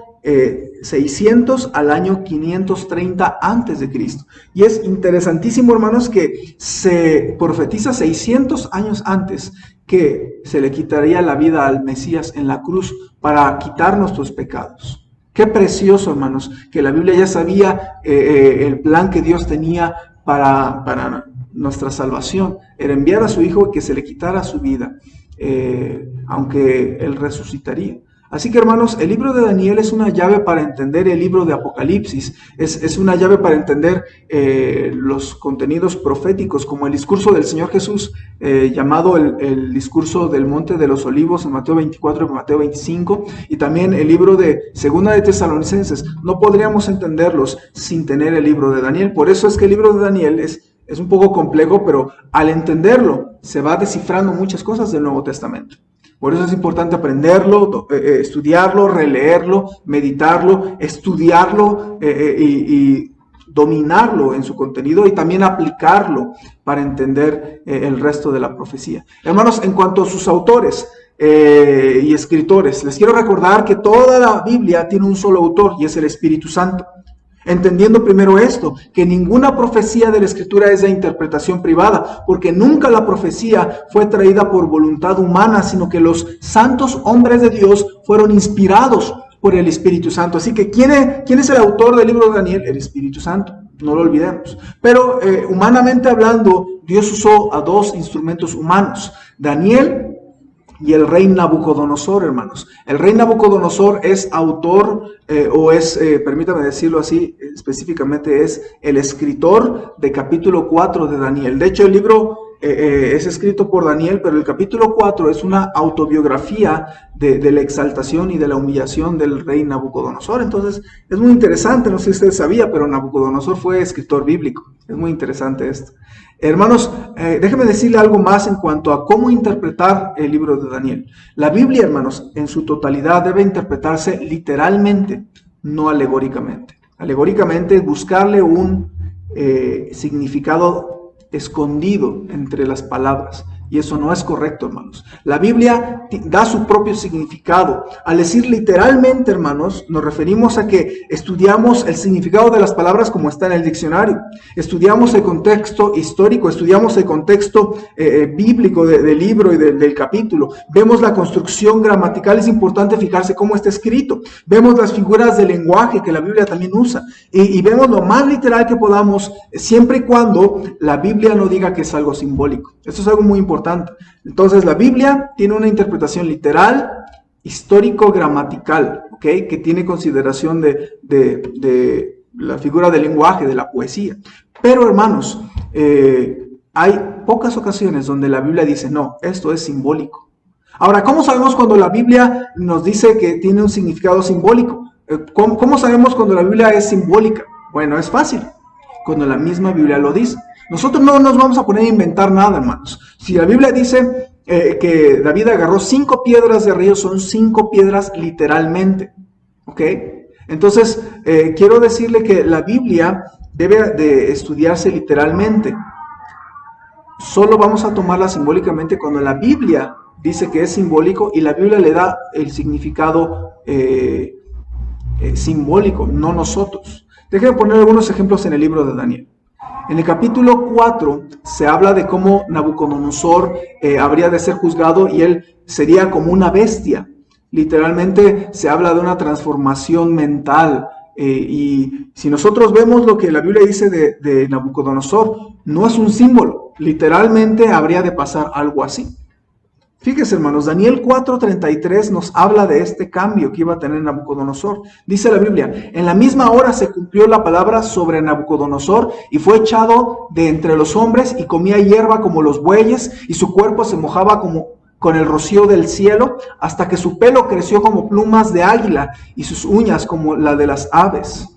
S1: 600 al año 530 antes de Cristo. Y es interesantísimo, hermanos, que se profetiza 600 años antes que se le quitaría la vida al Mesías en la cruz para quitar nuestros pecados. Qué precioso, hermanos, que la Biblia ya sabía el plan que Dios tenía para nuestra salvación. Era enviar a su Hijo y que se le quitara su vida, aunque Él resucitaría. Así que, hermanos, el libro de Daniel es una llave para entender el libro de Apocalipsis, es una llave para entender los contenidos proféticos, como el discurso del Señor Jesús, llamado el discurso del Monte de los Olivos en Mateo 24 y Mateo 25, y también el libro de Segunda de Tesalonicenses. No podríamos entenderlos sin tener el libro de Daniel. Por eso es que el libro de Daniel es un poco complejo, pero al entenderlo se va descifrando muchas cosas del Nuevo Testamento. Por eso es importante aprenderlo, estudiarlo, releerlo, meditarlo, estudiarlo y dominarlo en su contenido y también aplicarlo para entender el resto de la profecía. Hermanos, en cuanto a sus autores y escritores, les quiero recordar que toda la Biblia tiene un solo autor y es el Espíritu Santo. Entendiendo primero esto, que ninguna profecía de la Escritura es de interpretación privada, porque nunca la profecía fue traída por voluntad humana, sino que los santos hombres de Dios fueron inspirados por el Espíritu Santo. Así que, ¿quién es el autor del libro de Daniel? El Espíritu Santo, no lo olvidemos. Pero humanamente hablando, Dios usó a dos instrumentos humanos, Daniel y el rey Nabucodonosor, hermanos. El rey Nabucodonosor es autor, permítame decirlo así, específicamente es el escritor de capítulo 4 de Daniel. De hecho, el libro es escrito por Daniel, pero el capítulo 4 es una autobiografía de la exaltación y de la humillación del rey Nabucodonosor. Entonces, es muy interesante, no sé si usted sabía, pero Nabucodonosor fue escritor bíblico. Es muy interesante esto. Hermanos, déjenme decirle algo más en cuanto a cómo interpretar el libro de Daniel. La Biblia, hermanos, en su totalidad debe interpretarse literalmente, no alegóricamente. Alegóricamente es buscarle un significado escondido entre las palabras. Y eso no es correcto, hermanos. La Biblia da su propio significado. Al decir literalmente, hermanos, nos referimos a que estudiamos el significado de las palabras como está en el diccionario. Estudiamos el contexto histórico, estudiamos el contexto bíblico del libro y del capítulo. Vemos la construcción gramatical, es importante fijarse cómo está escrito. Vemos las figuras de lenguaje que la Biblia también usa. Y vemos lo más literal que podamos, siempre y cuando la Biblia no diga que es algo simbólico. Esto es algo muy importante. Entonces, la Biblia tiene una interpretación literal, histórico-gramatical, ¿okay? Que tiene consideración de la figura del lenguaje, de la poesía. Pero, hermanos, hay pocas ocasiones donde la Biblia dice, no, esto es simbólico. Ahora, ¿cómo sabemos cuando la Biblia nos dice que tiene un significado simbólico? ¿Cómo sabemos cuando la Biblia es simbólica? Bueno, es fácil, cuando la misma Biblia lo dice. Nosotros no nos vamos a poner a inventar nada, hermanos. Si la Biblia dice que David agarró 5 piedras de río, son 5 piedras literalmente. ¿Ok? Entonces, quiero decirle que la Biblia debe de estudiarse literalmente. Solo vamos a tomarla simbólicamente cuando la Biblia dice que es simbólico y la Biblia le da el significado simbólico, no nosotros. Déjenme poner algunos ejemplos en el libro de Daniel. En el capítulo 4 se habla de cómo Nabucodonosor habría de ser juzgado y él sería como una bestia. Literalmente se habla de una transformación mental. Y si nosotros vemos lo que la Biblia dice de Nabucodonosor, no es un símbolo. Literalmente habría de pasar algo así. Fíjense, hermanos, Daniel 4:33 nos habla de este cambio que iba a tener Nabucodonosor. Dice la Biblia, en la misma hora se cumplió la palabra sobre Nabucodonosor y fue echado de entre los hombres y comía hierba como los bueyes y su cuerpo se mojaba como con el rocío del cielo hasta que su pelo creció como plumas de águila y sus uñas como la de las aves.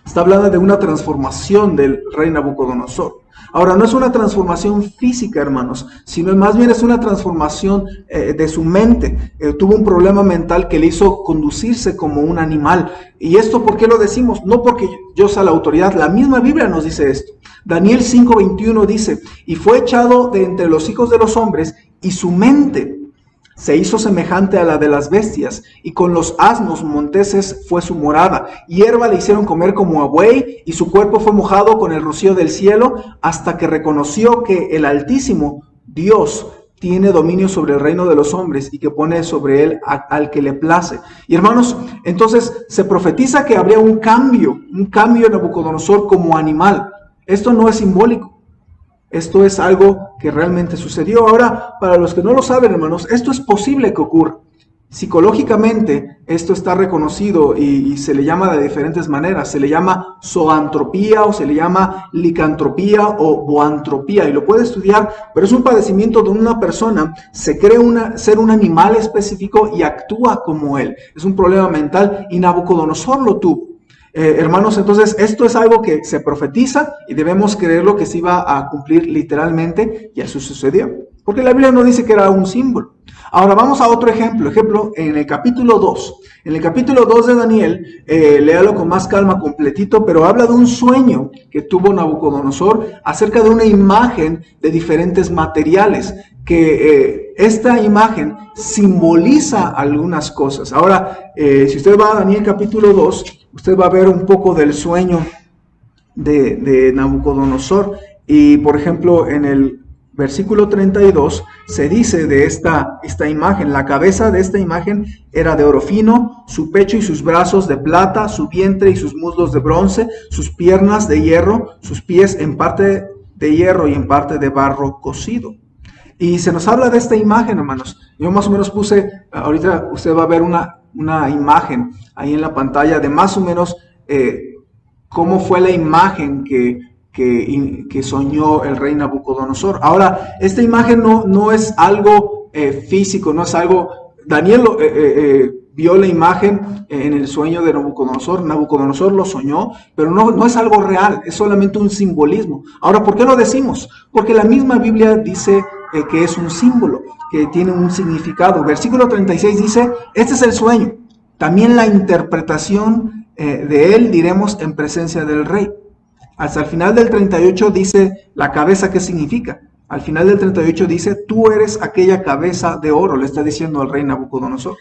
S1: Está hablando de una transformación del rey Nabucodonosor. Ahora, no es una transformación física, hermanos, sino más bien es una transformación de su mente. Tuvo un problema mental que le hizo conducirse como un animal. ¿Y esto por qué lo decimos? No porque yo sea la autoridad, la misma Biblia nos dice esto. Daniel 5:21 dice, y fue echado de entre los hijos de los hombres, y su mente se hizo semejante a la de las bestias, y con los asnos monteses fue su morada. Hierba le hicieron comer como a buey, y su cuerpo fue mojado con el rocío del cielo, hasta que reconoció que el Altísimo, Dios, tiene dominio sobre el reino de los hombres, y que pone sobre él al que le place. Y hermanos, entonces se profetiza que habría un cambio en Nabucodonosor como animal. Esto no es simbólico. Esto es algo que realmente sucedió. Ahora, para los que no lo saben, hermanos, esto es posible que ocurra. Psicológicamente, esto está reconocido y se le llama de diferentes maneras. Se le llama zoantropía, o se le llama licantropía o boantropía, y lo puede estudiar, pero es un padecimiento donde una persona se cree ser un animal específico y actúa como él. Es un problema mental, y Nabucodonosor lo tuvo. Hermanos, entonces esto es algo que se profetiza y debemos creerlo que se iba a cumplir literalmente, y eso sucedió. Porque la Biblia no dice que era un símbolo. Ahora vamos a otro ejemplo en el capítulo 2. En el capítulo 2 de Daniel, léalo con más calma, completito, pero habla de un sueño que tuvo Nabucodonosor acerca de una imagen de diferentes materiales, que esta imagen simboliza algunas cosas. Ahora, si usted va a Daniel capítulo 2, usted va a ver un poco del sueño de Nabucodonosor. Y por ejemplo, en el versículo 32 se dice de esta imagen: la cabeza de esta imagen era de oro fino, su pecho y sus brazos de plata, su vientre y sus muslos de bronce, sus piernas de hierro, sus pies en parte de hierro y en parte de barro cocido. Y se nos habla de esta imagen, hermanos. Yo más o menos puse, ahorita usted va a ver una imagen ahí en la pantalla de más o menos cómo fue la imagen que soñó el rey Nabucodonosor. Ahora, esta imagen no es algo físico, no es algo... Daniel vio la imagen en el sueño de Nabucodonosor. Nabucodonosor lo soñó, pero no es algo real, es solamente un simbolismo. Ahora, ¿por qué lo decimos? Porque la misma Biblia dice que es un símbolo, que tiene un significado. Versículo 36 dice, este es el sueño, también la interpretación de él diremos en presencia del rey. Hasta el final del 38 dice la cabeza, ¿qué significa? Al final del 38 dice, tú eres aquella cabeza de oro, le está diciendo al rey Nabucodonosor.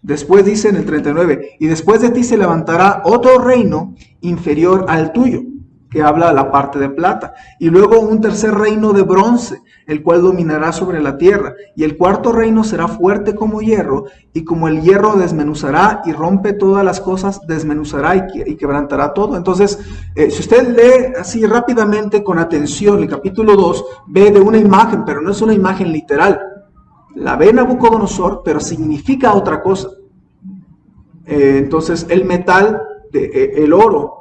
S1: Después dice en el 39, y después de ti se levantará otro reino inferior al tuyo, que habla la parte de plata, y luego un tercer reino de bronce, el cual dominará sobre la tierra, y el cuarto reino será fuerte como hierro, y como el hierro desmenuzará y rompe todas las cosas, desmenuzará y quebrantará todo. Entonces, si usted lee así rápidamente, con atención, el capítulo 2, ve de una imagen, pero no es una imagen literal. La ve Nabucodonosor, pero significa otra cosa. Entonces, el metal, el oro,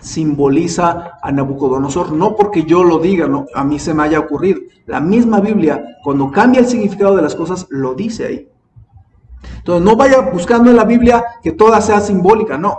S1: simboliza a Nabucodonosor, no porque yo lo diga, no, a mí se me haya ocurrido. La misma Biblia, cuando cambia el significado de las cosas, lo dice ahí. Entonces, no vaya buscando en la Biblia que toda sea simbólica, no.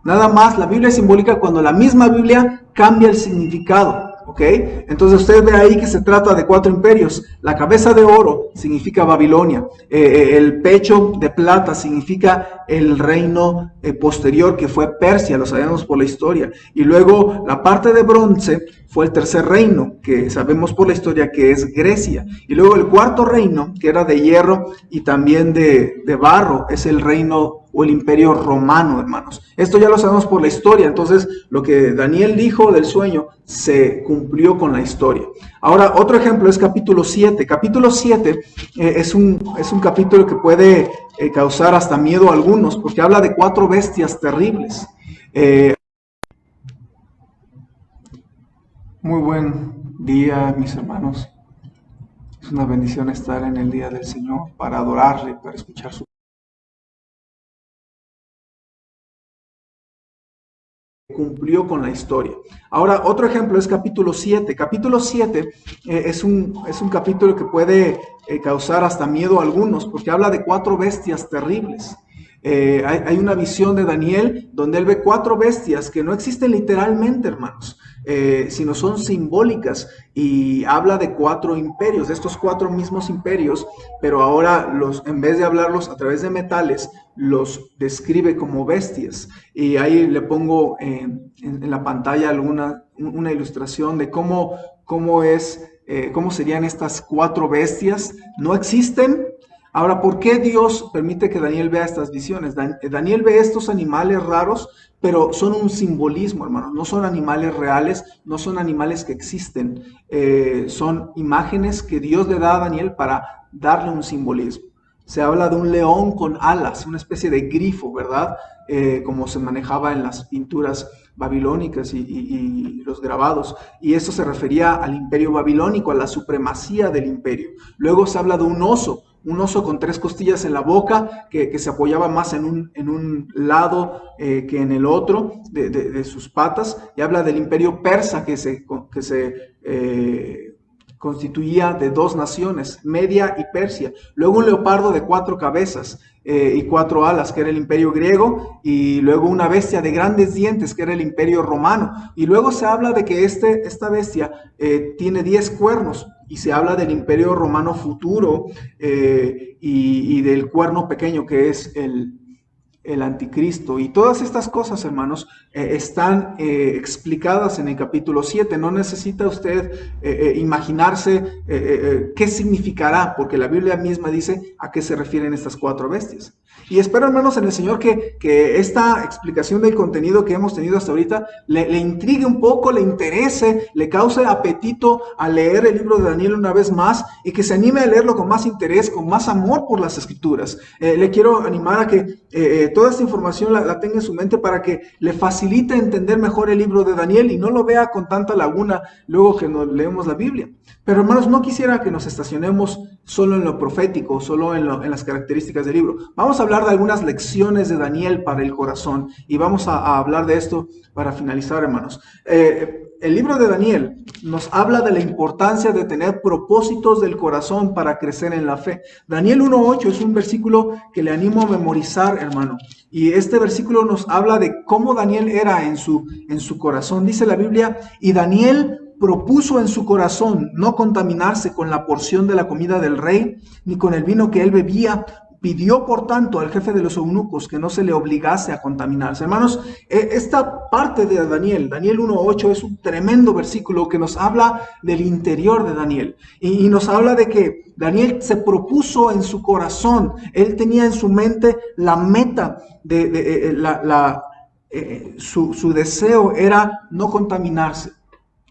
S1: Nada más, la Biblia es simbólica cuando la misma Biblia cambia el significado. ¿Ok? Entonces usted ve ahí que se trata de 4 imperios. La cabeza de oro significa Babilonia. El pecho de plata significa el reino posterior, que fue Persia, lo sabemos por la historia. Y luego la parte de bronce fue el tercer reino, que sabemos por la historia que es Grecia. Y luego el cuarto reino, que era de hierro y también de barro, es el reino o el imperio romano, hermanos. Esto ya lo sabemos por la historia. Entonces, lo que Daniel dijo del sueño se cumplió con la historia. Ahora, otro ejemplo es capítulo 7. Capítulo 7 es un capítulo que puede causar hasta miedo a algunos, porque habla de 4 bestias terribles. Muy buen día, mis hermanos. Es una bendición estar en el día del Señor para adorarle y para escuchar su palabra. Muy buen día, mis hermanos. Es una bendición estar en el día del Señor para adorarle, para escuchar su cumplió con la historia. Ahora, otro ejemplo es capítulo 7. Capítulo 7 es un capítulo que puede causar hasta miedo a algunos, porque habla de 4 bestias terribles. Hay una visión de Daniel donde él ve 4 bestias que no existen literalmente, hermanos, sino son simbólicas, y habla de 4 imperios, de estos 4 mismos imperios, pero ahora en vez de hablarlos a través de metales, los describe como bestias. Y ahí le pongo en la pantalla una ilustración de cómo serían estas 4 bestias. No existen. Ahora, ¿por qué Dios permite que Daniel vea estas visiones? Daniel ve estos animales raros, pero son un simbolismo, hermanos. No son animales reales, no son animales que existen. Son imágenes que Dios le da a Daniel para darle un simbolismo. Se habla de un león con alas, una especie de grifo, ¿verdad? Como se manejaba en las pinturas babilónicas y los grabados. Y eso se refería al imperio babilónico, a la supremacía del imperio. Luego se habla de un oso con 3 costillas en la boca, que se apoyaba más en un lado que en el otro de sus patas, y habla del imperio persa que se constituía de 2 naciones, Media y Persia. Luego un leopardo de 4 cabezas y 4 alas, que era el imperio griego, y luego una bestia de grandes dientes, que era el imperio romano. Y luego se habla de que esta bestia tiene 10 cuernos, y se habla del imperio romano futuro, y del cuerno pequeño, que es el anticristo. Y todas estas cosas, hermanos, están explicadas en el capítulo 7. No necesita usted imaginarse qué significará, porque la Biblia misma dice a qué se refieren estas 4 bestias. Y espero, hermanos, en el Señor que esta explicación del contenido que hemos tenido hasta ahorita le intrigue un poco, le interese, le cause apetito a leer el libro de Daniel una vez más, y que se anime a leerlo con más interés, con más amor por las Escrituras. Le quiero animar a que toda esta información la tenga en su mente, para que le facilite entender mejor el libro de Daniel y no lo vea con tanta laguna luego que nos leemos la Biblia. Pero, hermanos, no quisiera que nos estacionemos solo en lo profético, solo en las características del libro. Vamos a hablar de algunas lecciones de Daniel para el corazón, y vamos a hablar de esto para finalizar, hermanos. El libro de Daniel nos habla de la importancia de tener propósitos del corazón para crecer en la fe. Daniel 1:8 es un versículo que le animo a memorizar, hermano. Y este versículo nos habla de cómo Daniel era en su corazón. Dice la Biblia: y Daniel propuso en su corazón no contaminarse con la porción de la comida del rey, ni con el vino que él bebía. Pidió, por tanto, al jefe de los eunucos que no se le obligase a contaminarse. Hermanos, esta parte de Daniel 1:8, es un tremendo versículo que nos habla del interior de Daniel. Y nos habla de que Daniel se propuso en su corazón, él tenía en su mente la meta, su deseo era no contaminarse,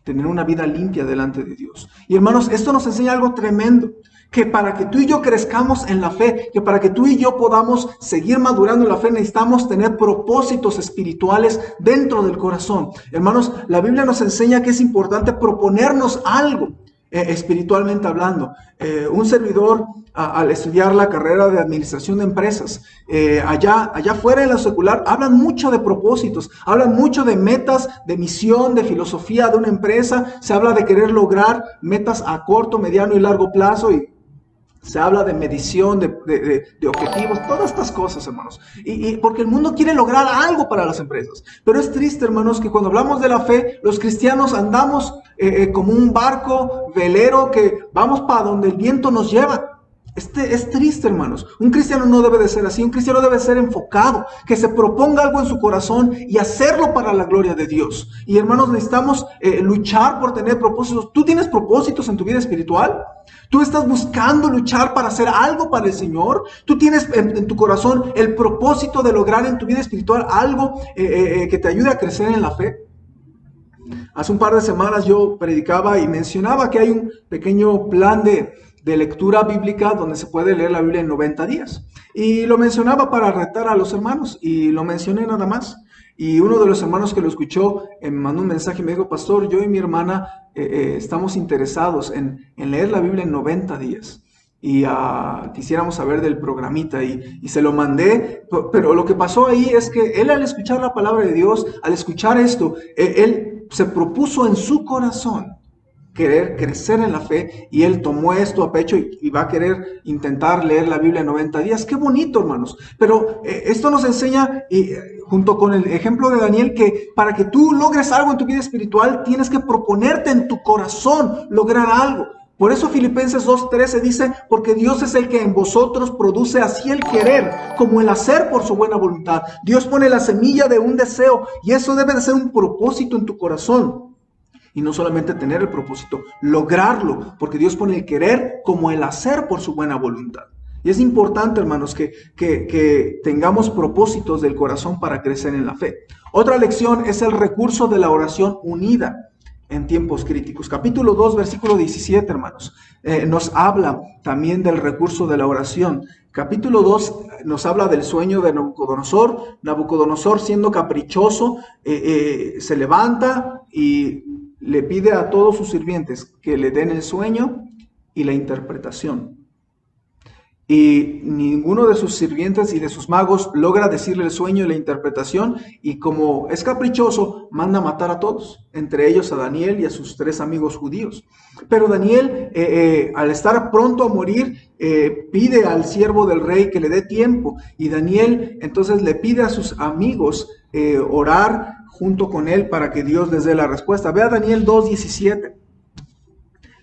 S1: tener una vida limpia delante de Dios. Y, hermanos, esto nos enseña algo tremendo, que para que tú y yo crezcamos en la fe, que para que tú y yo podamos seguir madurando en la fe, necesitamos tener propósitos espirituales dentro del corazón. Hermanos, la Biblia nos enseña que es importante proponernos algo, espiritualmente hablando. Un servidor, al estudiar la carrera de administración de empresas, allá fuera en la secular, hablan mucho de propósitos, hablan mucho de metas, de misión, de filosofía de una empresa. Se habla de querer lograr metas a corto, mediano y largo plazo, y se habla de medición, de objetivos, todas estas cosas, hermanos. Y porque el mundo quiere lograr algo para las empresas. Pero es triste, hermanos, que cuando hablamos de la fe, los cristianos andamos como un barco velero que vamos para donde el viento nos lleva. Es triste, hermanos. Un cristiano no debe de ser así. Un cristiano debe ser enfocado, que se proponga algo en su corazón y hacerlo para la gloria de Dios. Y, hermanos, necesitamos luchar por tener propósitos. ¿Tú tienes propósitos en tu vida espiritual? ¿Tú estás buscando luchar para hacer algo para el Señor? ¿Tú tienes en tu corazón el propósito de lograr en tu vida espiritual algo que te ayude a crecer en la fe? Hace un par de semanas yo predicaba y mencionaba que hay un pequeño plan de lectura bíblica donde se puede leer la Biblia en 90 días. Y lo mencionaba para retar a los hermanos, y lo mencioné nada más. Y uno de los hermanos que lo escuchó me mandó un mensaje y me dijo: pastor, yo y mi hermana estamos interesados en leer la Biblia en 90 días. Y quisiéramos saber del programita, y se lo mandé. Pero lo que pasó ahí es que él, al escuchar la palabra de Dios, al escuchar esto, él se propuso en su corazón querer crecer en la fe, y él tomó esto a pecho y va a querer intentar leer la Biblia en 90 días. Qué bonito, hermanos. Pero esto nos enseña, junto con el ejemplo de Daniel, que para que tú logres algo en tu vida espiritual, tienes que proponerte en tu corazón lograr algo. Por eso Filipenses 2:13 dice, porque Dios es el que en vosotros produce así el querer como el hacer por su buena voluntad. Dios pone la semilla de un deseo, y eso debe de ser un propósito en tu corazón. Y no solamente tener el propósito, lograrlo, porque Dios pone el querer como el hacer por su buena voluntad. Y es importante, hermanos, que tengamos propósitos del corazón para crecer en la fe. Otra lección es el recurso de la oración unida en tiempos críticos. Capítulo 2, versículo 17, hermanos, nos habla también del recurso de la oración. Capítulo 2 nos habla del sueño de Nabucodonosor. Nabucodonosor, siendo caprichoso, se levanta y le pide a todos sus sirvientes que le den el sueño y la interpretación. Y ninguno de sus sirvientes y de sus magos logra decirle el sueño y la interpretación, y como es caprichoso, manda a matar a todos, entre ellos a Daniel y a sus 3 amigos judíos. Pero Daniel, al estar pronto a morir, pide al siervo del rey que le dé tiempo, y Daniel entonces le pide a sus amigos orar junto con él para que Dios les dé la respuesta. Ve a Daniel 2:17.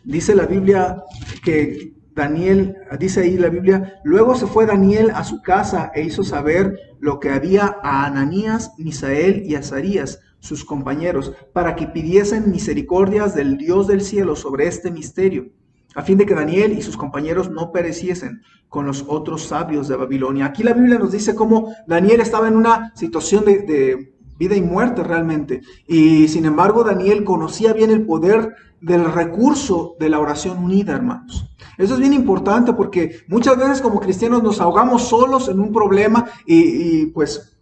S1: Dice la Biblia que Daniel, dice ahí la Biblia, luego se fue Daniel a su casa e hizo saber lo que había a Ananías, Misael y Azarías, sus compañeros, para que pidiesen misericordias del Dios del cielo sobre este misterio, a fin de que Daniel y sus compañeros no pereciesen con los otros sabios de Babilonia. Aquí la Biblia nos dice cómo Daniel estaba en una situación de vida y muerte realmente, y sin embargo Daniel conocía bien el poder del recurso de la oración unida, hermanos. Eso es bien importante, porque muchas veces como cristianos nos ahogamos solos en un problema y pues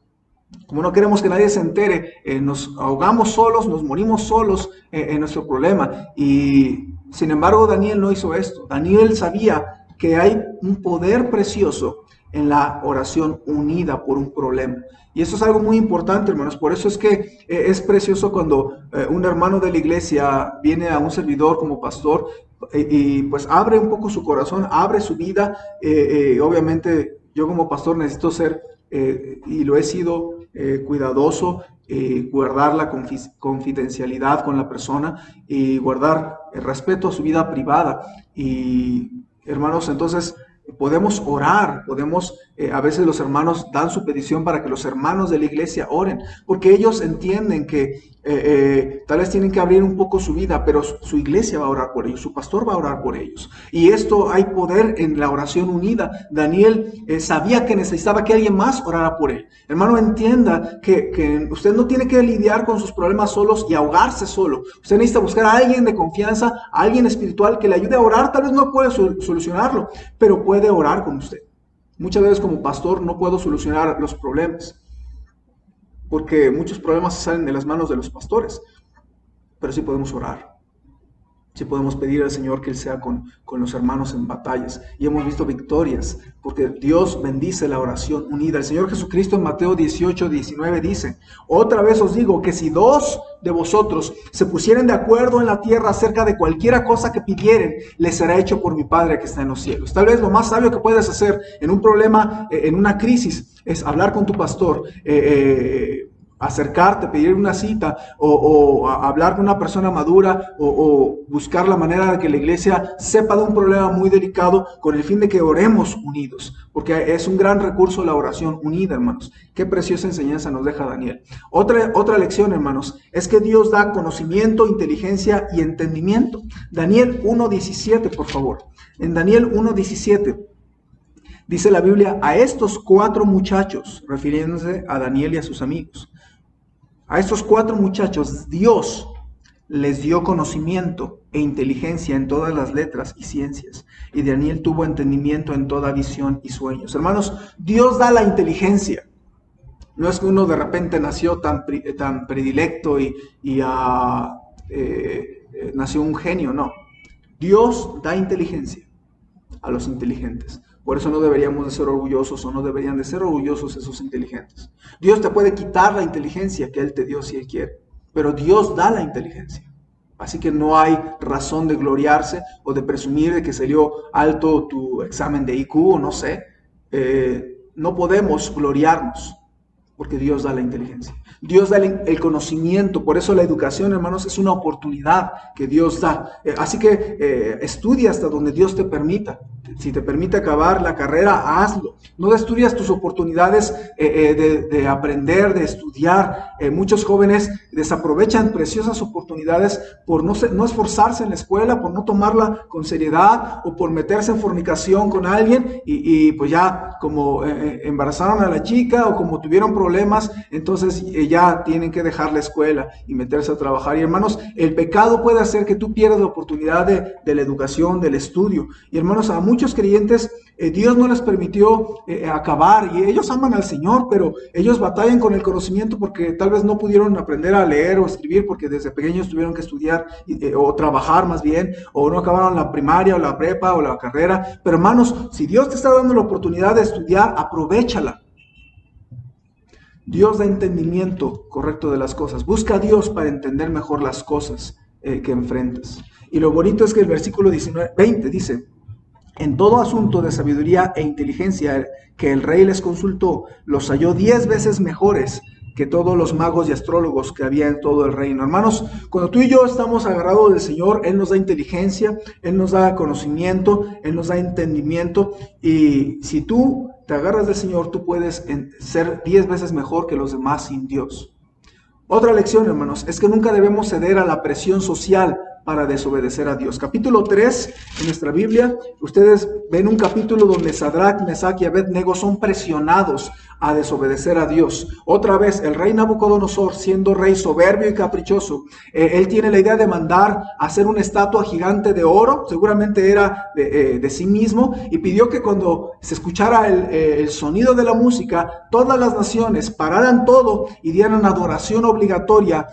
S1: como no queremos que nadie se entere, nos ahogamos solos, nos morimos solos en nuestro problema. Y sin embargo Daniel no hizo esto. Daniel sabía que hay un poder precioso en la oración unida por un problema. Y eso es algo muy importante, hermanos. Por eso es que es precioso cuando un hermano de la iglesia viene a un servidor como pastor y pues abre un poco su corazón, abre su vida. Obviamente yo como pastor necesito ser, y lo he sido, cuidadoso, guardar la confidencialidad con la persona y guardar el respeto a su vida privada. Y hermanos, entonces podemos orar, a veces los hermanos dan su petición para que los hermanos de la iglesia oren, porque ellos entienden que tal vez tienen que abrir un poco su vida, pero su iglesia va a orar por ellos, su pastor va a orar por ellos. Y esto, hay poder en la oración unida. Daniel sabía que necesitaba que alguien más orara por él. Hermano, entienda que usted no tiene que lidiar con sus problemas solos y ahogarse solo. Usted necesita buscar a alguien de confianza, a alguien espiritual que le ayude a orar. Tal vez no puede solucionarlo, pero puede orar con usted. Muchas veces como pastor no puedo solucionar los problemas, porque muchos problemas salen de las manos de los pastores, pero sí podemos orar. Sí podemos pedir al Señor que Él sea con los hermanos en batallas. Y hemos visto victorias, porque Dios bendice la oración unida. El Señor Jesucristo en Mateo 18:19 dice, otra vez os digo que si 2 de vosotros se pusieren de acuerdo en la tierra acerca de cualquiera cosa que pidieren, les será hecho por mi Padre que está en los cielos. Tal vez lo más sabio que puedes hacer en un problema, en una crisis, es hablar con tu pastor, acercarte, pedir una cita o hablar con una persona madura o buscar la manera de que la iglesia sepa de un problema muy delicado con el fin de que oremos unidos, porque es un gran recurso la oración unida, hermanos. Qué preciosa enseñanza nos deja Daniel. Otra lección, hermanos, es que Dios da conocimiento, inteligencia y entendimiento. Daniel 1:17, por favor. En Daniel 1:17 dice la Biblia, a estos 4 muchachos, refiriéndose a Daniel y a sus amigos, a estos 4 muchachos Dios les dio conocimiento e inteligencia en todas las letras y ciencias, y Daniel tuvo entendimiento en toda visión y sueños. Hermanos, Dios da la inteligencia. No es que uno de repente nació tan predilecto y nació un genio, no. Dios da inteligencia a los inteligentes. Por eso no deberíamos de ser orgullosos, o no deberían de ser orgullosos esos inteligentes. Dios te puede quitar la inteligencia que Él te dio si Él quiere, pero Dios da la inteligencia. Así que no hay razón de gloriarse o de presumir de que salió alto tu examen de IQ o no sé. No podemos gloriarnos porque Dios da la inteligencia. Dios da el conocimiento. Por eso la educación, hermanos, es una oportunidad que Dios da. Así que estudia hasta donde Dios te permita. Si te permite acabar la carrera, hazlo. No destruyas tus oportunidades de aprender, de estudiar. Muchos jóvenes desaprovechan preciosas oportunidades por no esforzarse en la escuela, por no tomarla con seriedad o por meterse en fornicación con alguien y pues ya como embarazaron a la chica o como tuvieron problemas, entonces ya tienen que dejar la escuela y meterse a trabajar. Y hermanos, el pecado puede hacer que tú pierdas la oportunidad de la educación, del estudio. Y hermanos, a muchos creyentes Dios no les permitió acabar y ellos aman al Señor, pero ellos batallan con el conocimiento porque tal vez no pudieron aprender a leer o escribir porque desde pequeños tuvieron que estudiar o trabajar más bien, o no acabaron la primaria o la prepa o la carrera. Pero hermanos, si Dios te está dando la oportunidad de estudiar, aprovéchala. Dios da entendimiento correcto de las cosas. Busca a Dios para entender mejor las cosas que enfrentas. Y lo bonito es que el versículo 20 dice: en todo asunto de sabiduría e inteligencia que el rey les consultó, los halló 10 veces mejores que todos los magos y astrólogos que había en todo el reino. Hermanos, cuando tú y yo estamos agarrados del Señor, Él nos da inteligencia, Él nos da conocimiento, Él nos da entendimiento. Y si tú te agarras del Señor, tú puedes ser 10 veces mejor que los demás sin Dios. Otra lección, hermanos, es que nunca debemos ceder a la presión social para desobedecer a Dios. Capítulo 3 en nuestra Biblia, ustedes ven un capítulo donde Sadrach, Mesach y Abed-Nego son presionados a desobedecer a Dios. Otra vez, el rey Nabucodonosor, siendo rey soberbio y caprichoso, él tiene la idea de mandar hacer una estatua gigante de oro, seguramente era de sí mismo, y pidió que cuando se escuchara el sonido de la música, todas las naciones pararan todo y dieran adoración obligatoria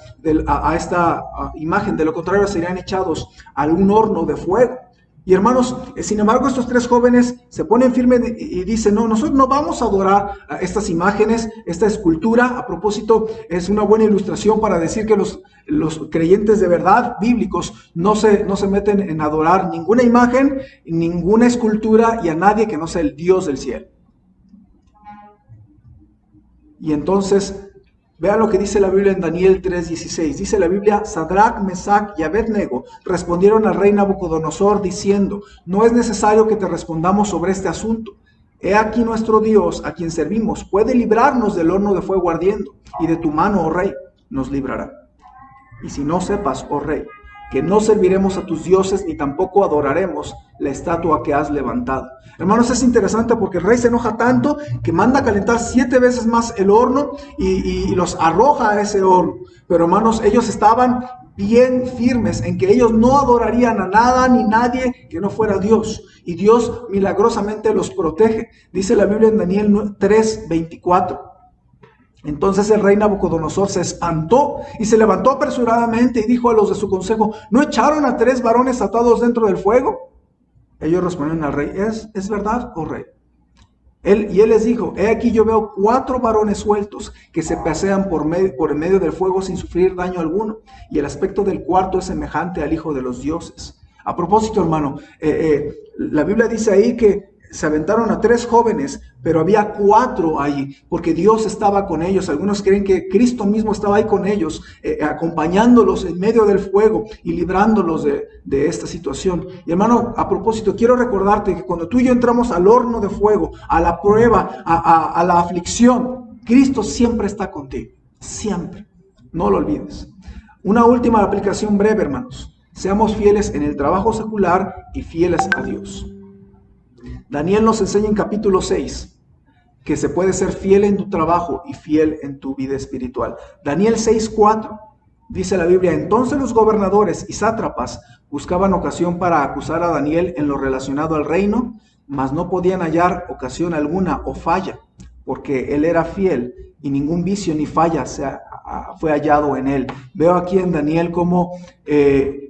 S1: a esta imagen. De lo contrario, serían echados a un horno de fuego. Y hermanos, sin embargo, estos tres jóvenes se ponen firmes y dicen: no, nosotros no vamos a adorar a estas imágenes, esta escultura. A propósito, es una buena ilustración para decir que los creyentes de verdad bíblicos no se meten en adorar ninguna imagen, ninguna escultura y a nadie que no sea el Dios del cielo. Y entonces, vean lo que dice la Biblia en Daniel 3:16. Dice la Biblia: Sadrach, Mesach y Abed-Nego respondieron al rey Nabucodonosor diciendo: no es necesario que te respondamos sobre este asunto. He aquí nuestro Dios, a quien servimos, puede librarnos del horno de fuego ardiendo, y de tu mano, oh rey, nos librará. Y si no sepas, oh rey, que no serviremos a tus dioses ni tampoco adoraremos la estatua que has levantado. Hermanos, es interesante porque el rey se enoja tanto que manda a calentar 7 veces más el horno y los arroja a ese horno. Pero hermanos, ellos estaban bien firmes en que ellos no adorarían a nada ni nadie que no fuera Dios. Y Dios milagrosamente los protege. Dice la Biblia en Daniel 3:24. Entonces el rey Nabucodonosor se espantó y se levantó apresuradamente y dijo a los de su consejo: ¿no echaron a 3 varones atados dentro del fuego? Ellos respondieron al rey: ¿Es verdad, oh rey? Él les dijo: he aquí yo veo 4 varones sueltos que se pasean por en medio del fuego sin sufrir daño alguno, y el aspecto del cuarto es semejante al hijo de los dioses. A propósito, hermano, la Biblia dice ahí que se aventaron a 3 jóvenes, pero había 4 ahí, porque Dios estaba con ellos. Algunos creen que Cristo mismo estaba ahí con ellos, acompañándolos en medio del fuego y librándolos de esta situación. Y hermano, a propósito, quiero recordarte que cuando tú y yo entramos al horno de fuego, a la prueba, a la aflicción, Cristo siempre está contigo, siempre. No lo olvides. Una última aplicación breve, hermanos. Seamos fieles en el trabajo secular y fieles a Dios. Daniel nos enseña en capítulo 6 que se puede ser fiel en tu trabajo y fiel en tu vida espiritual. Daniel 6:4 dice la Biblia: entonces los gobernadores y sátrapas buscaban ocasión para acusar a Daniel en lo relacionado al reino, mas no podían hallar ocasión alguna o falla, porque él era fiel y ningún vicio ni falla se fue hallado en él. Veo aquí en Daniel cómo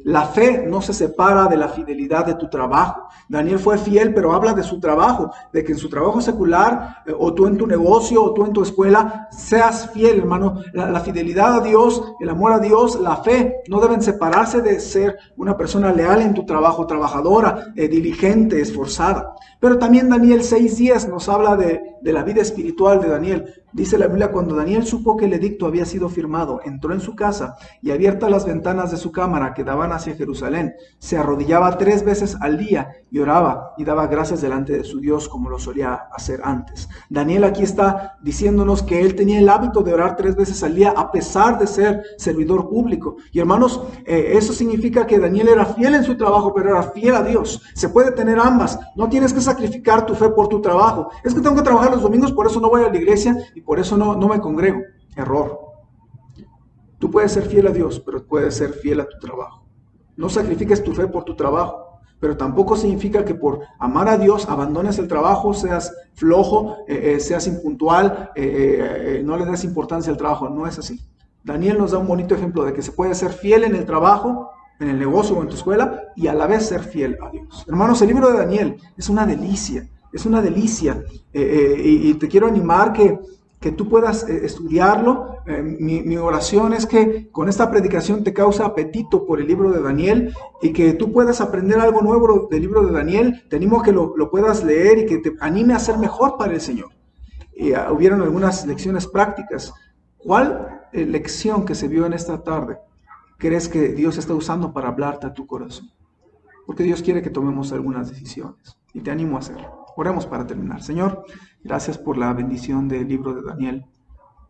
S1: la fe no se separa de la fidelidad de tu trabajo. Daniel fue fiel, pero habla de su trabajo, de que en su trabajo secular, o tú en tu negocio, o tú en tu escuela, seas fiel, hermano. La fidelidad a Dios, el amor a Dios, la fe, no deben separarse de ser una persona leal en tu trabajo, trabajadora, diligente, esforzada. Pero también Daniel 6:10 nos habla de la vida espiritual de Daniel. Dice la Biblia: cuando Daniel supo que el edicto había sido firmado, entró en su casa y, abiertas las ventanas de su cámara que daban hacia Jerusalén, se arrodillaba 3 veces al día y oraba y daba gracias delante de su Dios, como lo solía hacer antes. Daniel aquí está diciéndonos que él tenía el hábito de orar 3 veces al día a pesar de ser servidor público. Y hermanos, eso significa que Daniel era fiel en su trabajo, pero era fiel a Dios. Se puede tener ambas. No tienes que sacrificar tu fe por tu trabajo. Es que tengo que trabajar los domingos, por eso no voy a la iglesia y por eso no me congrego. Error. Tú puedes ser fiel a Dios, pero puedes ser fiel a tu trabajo. No sacrifiques tu fe por tu trabajo, pero tampoco significa que por amar a Dios abandones el trabajo, seas flojo, seas impuntual, no le des importancia al trabajo. No es así. Daniel nos da un bonito ejemplo de que se puede ser fiel en el trabajo, en el negocio o en tu escuela, y a la vez ser fiel a Dios. Hermanos, el libro de Daniel es una delicia, y te quiero animar que tú puedas estudiarlo. Mi oración es que con esta predicación te cause apetito por el libro de Daniel y que tú puedas aprender algo nuevo del libro de Daniel. Te animo a que lo puedas leer y que te anime a ser mejor para el Señor. Hubieron algunas lecciones prácticas. ¿Cuál lección que se vio en esta tarde crees que Dios está usando para hablarte a tu corazón? Porque Dios quiere que tomemos algunas decisiones y te animo a hacerlo. Oremos para terminar. Señor, gracias por la bendición del libro de Daniel.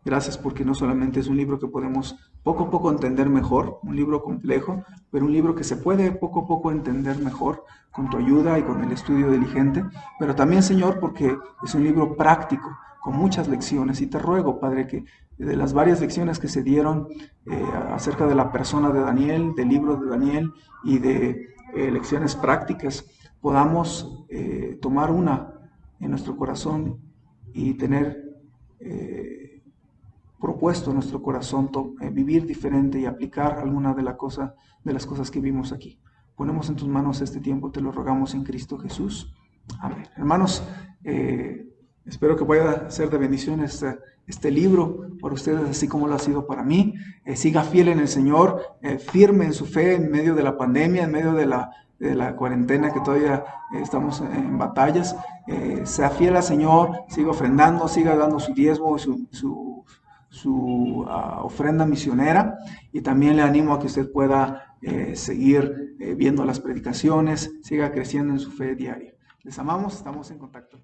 S1: Gracias porque no solamente es un libro que podemos poco a poco entender mejor, un libro complejo, pero un libro que se puede poco a poco entender mejor con tu ayuda y con el estudio diligente, pero también, Señor, porque es un libro práctico, con muchas lecciones. Y te ruego, Padre, que de las varias lecciones que se dieron acerca de la persona de Daniel, del libro de Daniel y de lecciones prácticas, podamos tomar una en nuestro corazón y tener propuesto en nuestro corazón vivir diferente y aplicar alguna de las cosas que vimos aquí. Ponemos en tus manos este tiempo, te lo rogamos en Cristo Jesús. Amén. Hermanos, espero que pueda ser de bendición este libro para ustedes, así como lo ha sido para mí. Siga fiel en el Señor, firme en su fe en medio de la pandemia, en medio de la cuarentena que todavía estamos en batallas. Sea fiel al Señor, siga ofrendando, siga dando su diezmo, su ofrenda misionera, y también le animo a que usted pueda seguir viendo las predicaciones, siga creciendo en su fe diaria. Les amamos, estamos en contacto.